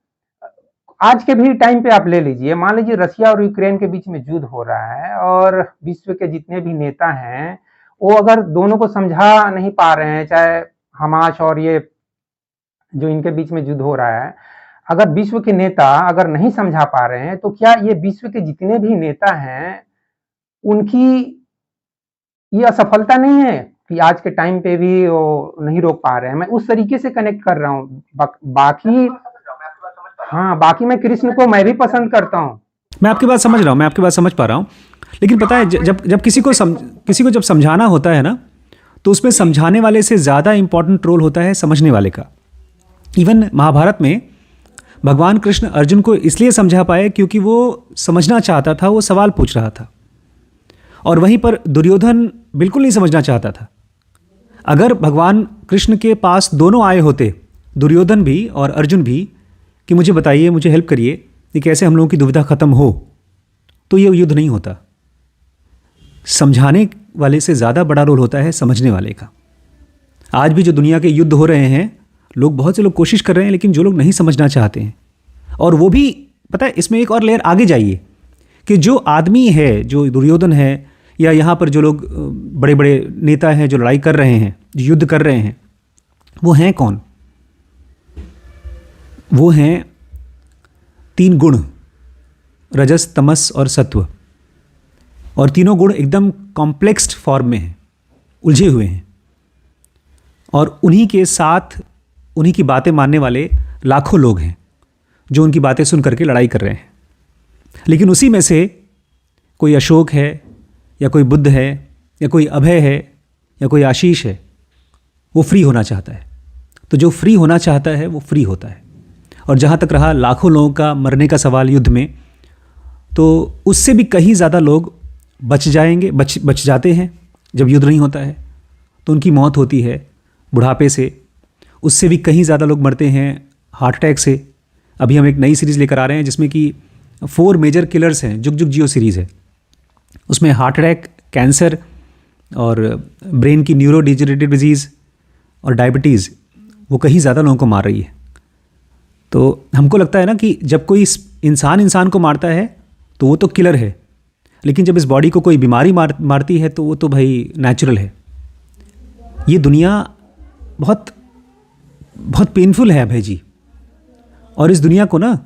आज के भी टाइम पे आप ले लीजिए, मान लीजिए रसिया और यूक्रेन के बीच में युद्ध हो रहा है, और विश्व के जितने भी नेता हैं, वो अगर दोनों को समझा नहीं पा रहे हैं, चाहे हमास और ये जो इनके बीच में युद्ध हो रहा है, अगर विश्व के नेता अगर नहीं समझा पा रहे हैं, तो क्या ये विश्व के जितने भी नेता हैं, उनकी ये असफलता नहीं है कि आज के टाइम पे भी वो नहीं रोक पा रहे हैं? मैं उस तरीके से कनेक्ट कर रहा हूँ। बाकी हाँ, बाकी मैं कृष्ण को मैं भी पसंद करता हूँ। मैं आपकी बात समझ रहा हूँ, मैं आपकी बात समझ पा रहा हूँ। लेकिन पता है, जब किसी को जब समझाना होता है ना, तो उसमें समझाने वाले से ज़्यादा इंपॉर्टेंट रोल होता है समझने वाले का। इवन महाभारत में भगवान कृष्ण अर्जुन को इसलिए समझा पाए क्योंकि वो समझना चाहता था, वो सवाल पूछ रहा था। और वहीं पर दुर्योधन बिल्कुल नहीं समझना चाहता था। अगर भगवान कृष्ण के पास दोनों आए होते, दुर्योधन भी और अर्जुन भी, कि मुझे बताइए, मुझे हेल्प करिए कि कैसे हम लोगों की दुविधा खत्म हो, तो ये युद्ध नहीं होता। समझाने वाले से ज़्यादा बड़ा रोल होता है समझने वाले का। आज भी जो दुनिया के युद्ध हो रहे हैं, लोग बहुत से लोग कोशिश कर रहे हैं, लेकिन जो लोग नहीं समझना चाहते हैं, और वो भी पता है, इसमें एक और लेयर आगे जाइए कि जो आदमी है, जो दुर्योधन है, या यहाँ पर जो लोग बड़े बड़े नेता हैं जो लड़ाई कर रहे हैं, जो युद्ध कर रहे हैं, वो हैं कौन? वो हैं 3 गुण, रजस, तमस और सत्व। और तीनों गुण एकदम कॉम्प्लेक्स्ड फॉर्म में हैं, उलझे हुए हैं। और उन्हीं के साथ उन्हीं की बातें मानने वाले लाखों लोग हैं जो उनकी बातें सुन करके लड़ाई कर रहे हैं। लेकिन उसी में से कोई अशोक है, या कोई बुद्ध है, या कोई अभय है, या कोई आशीष है, वो फ्री होना चाहता है। तो जो फ्री होना चाहता है वो फ्री होता है। और जहाँ तक रहा लाखों लोगों का मरने का सवाल युद्ध में, तो उससे भी कहीं ज़्यादा लोग बच जाते हैं जब युद्ध नहीं होता है। तो उनकी मौत होती है बुढ़ापे से, उससे भी कहीं ज़्यादा लोग मरते हैं हार्ट अटैक से। अभी हम एक नई सीरीज़ लेकर आ रहे हैं जिसमें कि 4 मेजर किलर्स हैं, जुग जुग जियो सीरीज़ है। उसमें हार्ट अटैक, कैंसर और ब्रेन की न्यूरो डिजेनरेटिव डिजीज़ और डायबिटीज़ वो कहीं ज़्यादा लोगों को मार रही है। तो हमको लगता है ना कि जब कोई इंसान को मारता है तो वो तो किलर है, लेकिन जब इस बॉडी को कोई बीमारी मारती है तो वो तो भाई नेचुरल है। ये दुनिया बहुत बहुत पेनफुल है अभय जी। और इस दुनिया को ना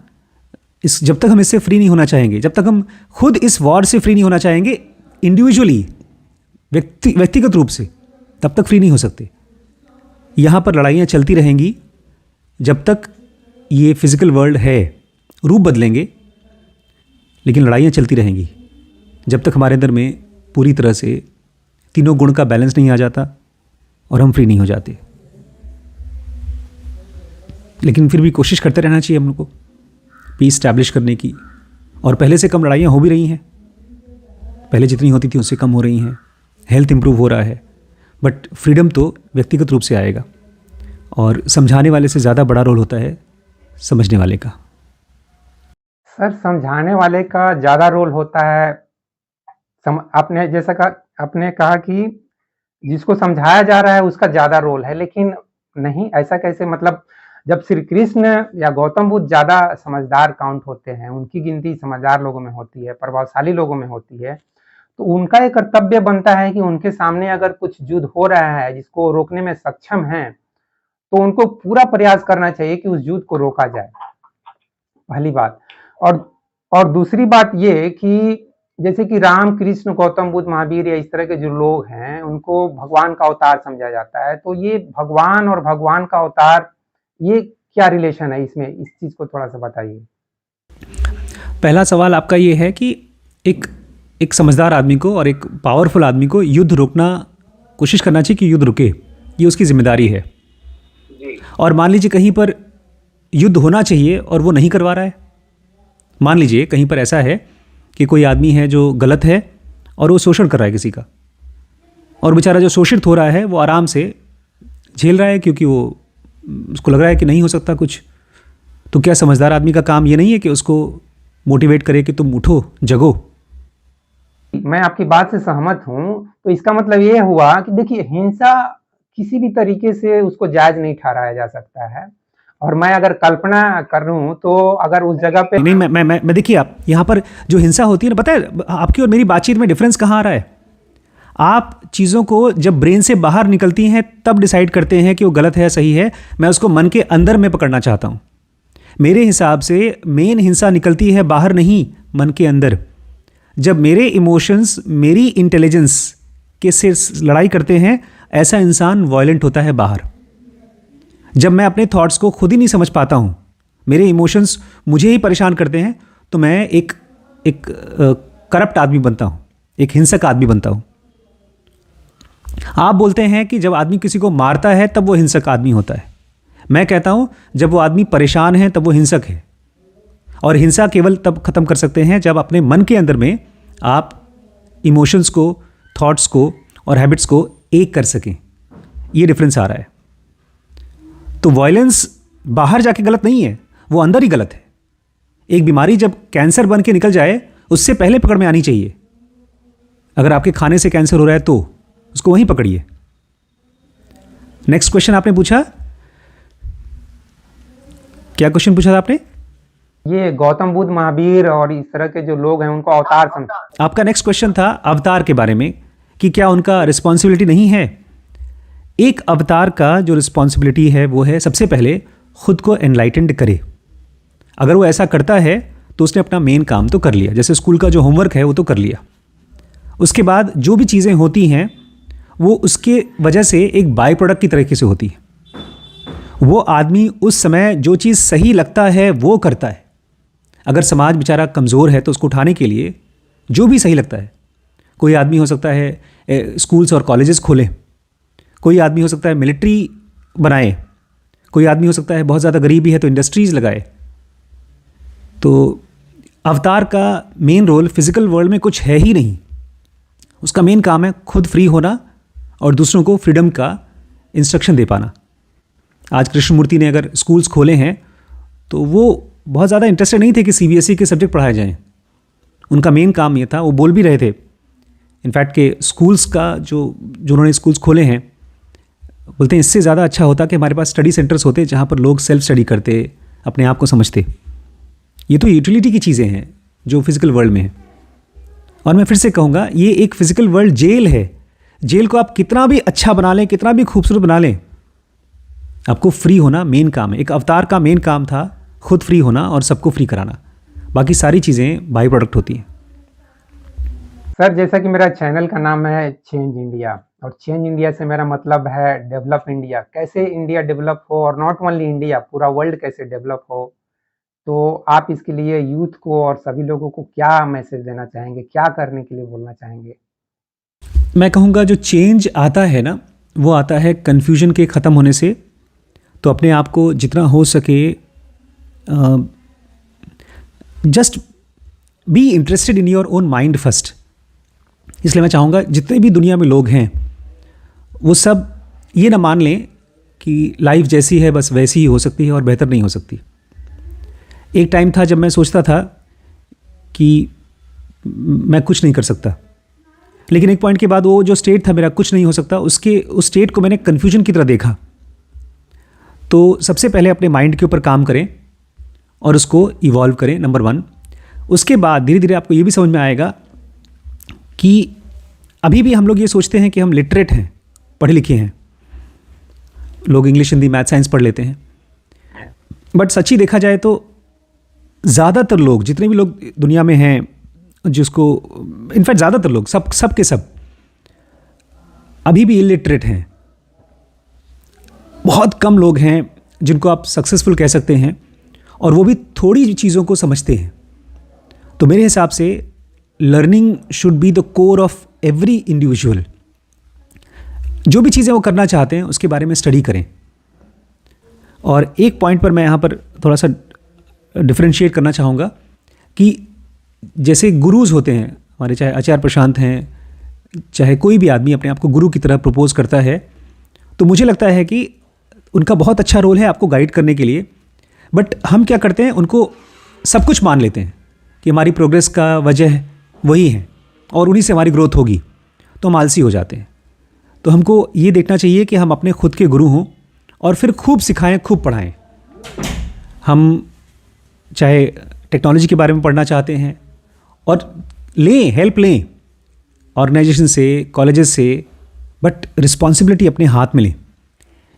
जब तक हम इससे फ्री नहीं होना चाहेंगे, जब तक हम खुद इस वॉर से फ्री नहीं होना चाहेंगे इंडिविजुअली, व्यक्तिगत रूप से, तब तक फ्री नहीं हो सकते। यहाँ पर लड़ाइयाँ चलती रहेंगी जब तक ये फिज़िकल वर्ल्ड है। रूप बदलेंगे लेकिन लड़ाइयाँ चलती रहेंगी जब तक हमारे अंदर में पूरी तरह से तीनों गुण का बैलेंस नहीं आ जाता और हम फ्री नहीं हो जाते। लेकिन फिर भी कोशिश करते रहना चाहिए हम लोग को पीस स्टैब्लिश करने की। और पहले से कम लड़ाइयाँ हो भी रही हैं, पहले जितनी होती थी उससे कम हो रही हैं। हेल्थ इंप्रूव हो रहा है, बट फ्रीडम तो व्यक्तिगत रूप से आएगा। और समझाने वाले से ज़्यादा बड़ा रोल होता है समझने वाले का। सर, समझाने वाले का ज़्यादा रोल होता है। आपने जैसा आपने कहा कि जिसको समझाया जा रहा है उसका ज़्यादा रोल है, लेकिन नहीं, ऐसा कैसे? मतलब जब श्री कृष्ण या गौतम बुद्ध ज़्यादा समझदार काउंट होते हैं, उनकी गिनती समझदार लोगों में होती है, प्रभावशाली लोगों में होती है, तो उनका एक कर्तव्य बनता है कि उनके सामने अगर कुछ युद्ध हो रहा है जिसको रोकने में सक्षम हैं, तो उनको पूरा प्रयास करना चाहिए कि उस युद्ध को रोका जाए, पहली बात। और दूसरी बात ये कि जैसे कि राम, कृष्ण, गौतम बुद्ध, महावीर या इस तरह के जो लोग हैं, उनको भगवान का अवतार समझा जाता है। तो ये भगवान और भगवान का अवतार, ये क्या रिलेशन है इसमें? इस चीज़ को थोड़ा-सा बताइए। पहला सवाल आपका ये है कि एक समझदार आदमी को और एक पावरफुल आदमी को युद्ध रोकना, कोशिश करना चाहिए कि युद्ध रुके, ये उसकी जिम्मेदारी है। और मान लीजिए कहीं पर युद्ध होना चाहिए और वो नहीं करवा रहा है। मान लीजिए कहीं पर ऐसा है कि कोई आदमी है जो गलत है और वो शोषण कर रहा है किसी का, और बेचारा जो शोषित हो रहा है वो आराम से झेल रहा है क्योंकि वो उसको लग रहा है कि नहीं हो सकता कुछ। तो क्या समझदार आदमी का काम ये नहीं है कि उसको मोटिवेट करे कि तुम उठो, जगो? मैं आपकी बात से सहमत हूँ। तो इसका मतलब ये हुआ कि देखिए, हिंसा किसी भी तरीके से उसको जायज़ नहीं ठहराया जा सकता है। और मैं अगर कल्पना करूँ तो अगर उस जगह पे नहीं, मैं देखिए, आप यहाँ पर जो हिंसा होती है ना, पता है आपकी और मेरी बातचीत में डिफरेंस कहाँ आ रहा है? आप चीज़ों को जब ब्रेन से बाहर निकलती हैं तब डिसाइड करते हैं कि वो गलत है, सही है। मैं उसको मन के अंदर में पकड़ना चाहता हूँ। मेरे हिसाब से मेन हिंसा निकलती है बाहर नहीं, मन के अंदर। जब मेरे इमोशंस मेरी इंटेलिजेंस के से लड़ाई करते हैं, ऐसा इंसान वायलेंट होता है बाहर। जब मैं अपने थॉट्स को खुद ही नहीं समझ पाता हूँ, मेरे इमोशंस मुझे ही परेशान करते हैं, तो मैं एक करप्ट आदमी बनता हूँ, एक हिंसक आदमी बनता हूँ। आप बोलते हैं कि जब आदमी किसी को मारता है तब वो हिंसक आदमी होता है। मैं कहता हूँ जब वो आदमी परेशान है तब वो हिंसक है। और हिंसा केवल तब ख़त्म कर सकते हैं जब अपने मन के अंदर में आप इमोशंस को, थॉट्स को और हैबिट्स को एक कर सकें। ये डिफरेंस आ रहा है। तो वायलेंस बाहर जाके गलत नहीं है, वो अंदर ही गलत है। एक बीमारी जब कैंसर बन के निकल जाए, उससे पहले पकड़ में आनी चाहिए। अगर आपके खाने से कैंसर हो रहा है तो उसको वहीं पकड़िए। नेक्स्ट क्वेश्चन आपने पूछा, क्या क्वेश्चन पूछा था आपने? ये गौतम बुद्ध, महावीर और इस तरह के जो लोग हैं उनको अवतार समझा। आपका नेक्स्ट क्वेश्चन था अवतार के बारे में कि क्या उनका रिस्पॉन्सिबिलिटी नहीं है। एक अवतार का जो रिस्पॉन्सिबिलिटी है वो है सबसे पहले खुद को एनलाइटेंड करे। अगर वो ऐसा करता है तो उसने अपना मेन काम तो कर लिया, जैसे स्कूल का जो होमवर्क है वो तो कर लिया। उसके बाद जो भी चीज़ें होती हैं वो उसके वजह से एक बाय प्रोडक्ट की तरीके से होती है। वो आदमी उस समय जो चीज़ सही लगता है वो करता है। अगर समाज बेचारा कमज़ोर है तो उसको उठाने के लिए जो भी सही लगता है, कोई आदमी हो सकता है स्कूल्स और कॉलेजेस खोलें, कोई आदमी हो सकता है मिलिट्री बनाए, कोई आदमी हो सकता है बहुत ज़्यादा गरीबी है तो इंडस्ट्रीज़ लगाए। तो अवतार का मेन रोल फिजिकल वर्ल्ड में कुछ है ही नहीं। उसका मेन काम है खुद फ्री होना और दूसरों को फ्रीडम का इंस्ट्रक्शन दे पाना। आज कृष्णमूर्ति ने अगर स्कूल्स खोले हैं तो वो बहुत ज़्यादा इंटरेस्टेड नहीं थे कि सीबीएसई के सब्जेक्ट पढ़ाए जाएं। उनका मेन काम ये था, वो बोल भी रहे थे इनफैक्ट कि स्कूल्स का जो उन्होंने स्कूल्स खोले हैं, बोलते हैं इससे ज़्यादा अच्छा होता कि हमारे पास स्टडी सेंटर्स होते जहाँ पर लोग सेल्फ स्टडी करते, अपने आप को समझते। ये तो यूटिलिटी की चीज़ें हैं जो फिज़िकल वर्ल्ड में है। और मैं फिर से कहूँगा, ये एक फ़िज़िकल वर्ल्ड जेल है। जेल को आप कितना भी अच्छा बना लें, कितना भी खूबसूरत बना लें, आपको फ्री होना मेन काम है। एक अवतार का मेन काम था खुद फ्री होना और सबको फ्री कराना। बाकी सारी चीज़ें बाई प्रोडक्ट होती हैं। सर, जैसा कि मेरा चैनल का नाम है चेंज इंडिया, और चेंज इंडिया से मेरा मतलब है डेवलप इंडिया। कैसे इंडिया डेवलप हो, और नॉट ओनली इंडिया, पूरा वर्ल्ड कैसे डेवलप हो। तो आप इसके लिए यूथ को और सभी लोगों को क्या मैसेज देना चाहेंगे, क्या करने के लिए बोलना चाहेंगे? मैं कहूँगा जो चेंज आता है ना, वो आता है कन्फ्यूजन के ख़त्म होने से। तो अपने आप को जितना हो सके just be interested in your own mind first. इसलिए मैं चाहूँगा जितने भी दुनिया में लोग हैं वो सब ये ना मान लें कि लाइफ जैसी है बस वैसी ही हो सकती है और बेहतर नहीं हो सकती। एक टाइम था जब मैं सोचता था कि मैं कुछ नहीं कर सकता, लेकिन एक पॉइंट के बाद वो जो स्टेट था मेरा कुछ नहीं हो सकता, उस स्टेट को मैंने कन्फ्यूजन की तरह देखा। तो सबसे पहले अपने माइंड के ऊपर काम करें और उसको इवॉल्व करें, नंबर 1। उसके बाद धीरे धीरे आपको ये भी समझ में आएगा कि अभी भी हम लोग ये सोचते हैं कि हम लिटरेट हैं, पढ़े लिखे हैं। लोग इंग्लिश, हिंदी, मैथ, साइंस पढ़ लेते हैं, बट सच्ची देखा जाए तो ज़्यादातर लोग, जितने भी लोग दुनिया में हैं, जिसको इनफैक्ट ज़्यादातर लोग सब के सब अभी भी इलिटरेट हैं। बहुत कम लोग हैं जिनको आप सक्सेसफुल कह सकते हैं, और वो भी थोड़ी चीज़ों को समझते हैं। तो मेरे हिसाब से learning should be the core of every individual. जो भी चीज़ें वो करना चाहते हैं उसके बारे में स्टडी करें। और एक पॉइंट पर मैं यहाँ पर थोड़ा सा डिफरेंशिएट करना चाहूँगा कि जैसे गुरुज होते हैं हमारे, चाहे आचार्य प्रशांत हैं, चाहे कोई भी आदमी अपने आप को गुरु की तरह प्रपोज करता है, तो मुझे लगता है कि उनका बहुत अच्छा रोल है आपको गाइड करने के लिए। बट हम क्या करते हैं, उनको सब कुछ मान लेते हैं कि हमारी प्रोग्रेस का वजह वही है और उन्हीं से हमारी ग्रोथ होगी, तो हम आलसी हो जाते हैं। तो हमको ये देखना चाहिए कि हम अपने खुद के गुरु हों और फिर खूब सिखाएं, खूब पढ़ाएं। हम चाहे टेक्नोलॉजी के बारे में पढ़ना चाहते हैं और लें, हेल्प लें ऑर्गेनाइजेशन से, कॉलेजेस से, बट रिस्पॉन्सिबिलिटी अपने हाथ में लें।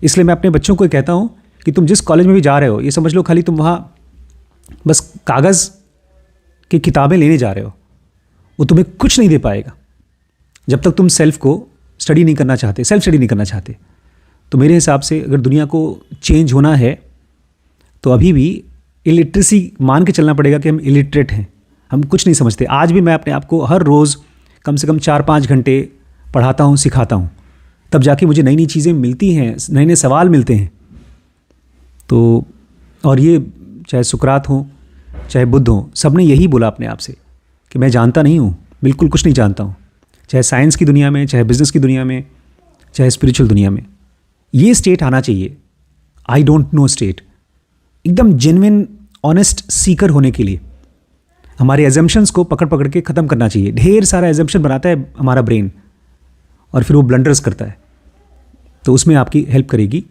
इसलिए मैं अपने बच्चों को कहता हूँ कि तुम जिस कॉलेज में भी जा रहे हो, ये समझ लो खाली तुम वहाँ बस कागज़ की किताबें लेने जा रहे हो, वो तुम्हें कुछ नहीं दे पाएगा जब तक तुम सेल्फ को स्टडी नहीं करना चाहते, सेल्फ स्टडी नहीं करना चाहते। तो मेरे हिसाब से अगर दुनिया को चेंज होना है तो अभी भी इलिटरेसी मान के चलना पड़ेगा कि हम इलिटरेट हैं, हम कुछ नहीं समझते। आज भी मैं अपने आप को हर रोज़ कम से कम 4-5 घंटे पढ़ाता हूँ, सिखाता हूँ, तब जाके मुझे नई नई चीज़ें मिलती हैं, नए नए सवाल मिलते हैं। तो और ये चाहे सुकरात हो, चाहे बुद्ध हो, सब ने यही बोला अपने आप से कि मैं जानता नहीं हूँ, बिल्कुल कुछ नहीं जानता हूँ। चाहे साइंस की दुनिया में, चाहे बिजनेस की दुनिया में, चाहे स्पिरिचुअल दुनिया में, ये स्टेट आना चाहिए, आई डोंट नो स्टेट, एकदम जेन्युइन ऑनेस्ट सीकर होने के लिए। हमारे एजम्पशंस को पकड़ पकड़ के ख़त्म करना चाहिए। ढेर सारा एजम्पशन बनाता है हमारा ब्रेन और फिर वो ब्लंडर्स करता है। तो उसमें आपकी हेल्प करेगी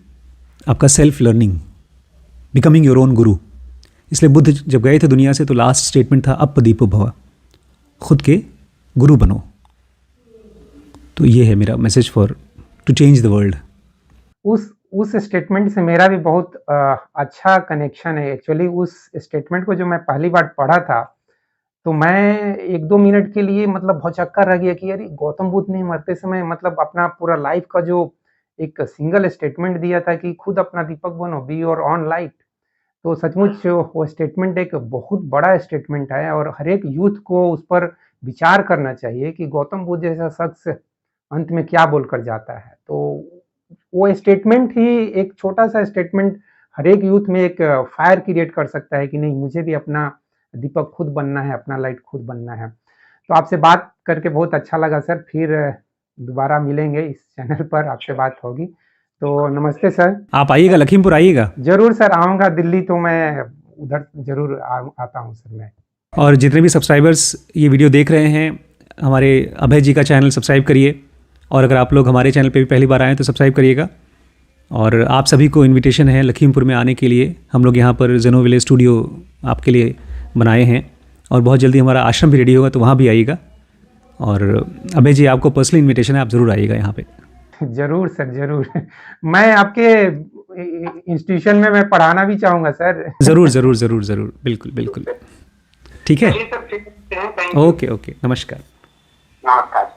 आपका self learning, becoming your own गुरु। इसलिए बुद्ध जब गए थे दुनिया से तो लास्ट स्टेटमेंट था अपदीपो भव, खुद के गुरु बनो। तो ये है मेरा message for to change the world. उस स्टेटमेंट से मेरा भी बहुत अच्छा कनेक्शन है। एक्चुअली उस स्टेटमेंट को जो मैं पहली बार पढ़ा था, तो मैं 1-2 मिनट के लिए मतलब भौचक्का रह गया कि अरे गौतम बुद्ध ने मरते समय मतलब अपना पूरा लाइफ का जो एक सिंगल स्टेटमेंट दिया था कि खुद अपना दीपक बनो, बी योर ओन लाइट। तो सचमुच वो स्टेटमेंट एक बहुत बड़ा स्टेटमेंट है और हर एक यूथ को उस पर विचार करना चाहिए कि गौतम बुद्ध जैसा शख्स अंत में क्या बोलकर जाता है। तो वो स्टेटमेंट ही, एक छोटा-सा स्टेटमेंट हर एक यूथ में एक फायर क्रिएट कर सकता है कि नहीं, मुझे भी अपना दीपक खुद बनना है, अपना लाइट खुद बनना है। तो आपसे बात करके बहुत अच्छा लगा सर, फिर दोबारा मिलेंगे इस चैनल पर, आपसे बात होगी। तो नमस्ते सर। आप आइएगा, लखीमपुर आइएगा। ज़रूर सर, आऊँगा दिल्ली, तो मैं उधर ज़रूर आता हूँ सर मैं। और जितने भी सब्सक्राइबर्स ये वीडियो देख रहे हैं, हमारे अभय जी का चैनल सब्सक्राइब करिए, और अगर आप लोग हमारे चैनल पे भी पहली बार आए तो सब्सक्राइब करिएगा। और आप सभी को इनविटेशन है लखीमपुर में आने के लिए। हम लोग यहाँ पर जेनो विलेज स्टूडियो आपके लिए बनाए हैं, और बहुत जल्दी हमारा आश्रम भी रेडी होगा, तो वहाँ भी आइएगा। और अभय जी, आपको पर्सनल इनविटेशन है, आप ज़रूर आइएगा यहाँ पे। ज़रूर सर, ज़रूर। मैं आपके इंस्टीट्यूशन में मैं पढ़ाना भी चाहूँगा सर। ज़रूर ज़रूर ज़रूर ज़रूर, बिल्कुल बिल्कुल। ठीक है, चलिए सर, ठीक है, थैंक यू। ओके ओके, नमस्कार। नमस्कार।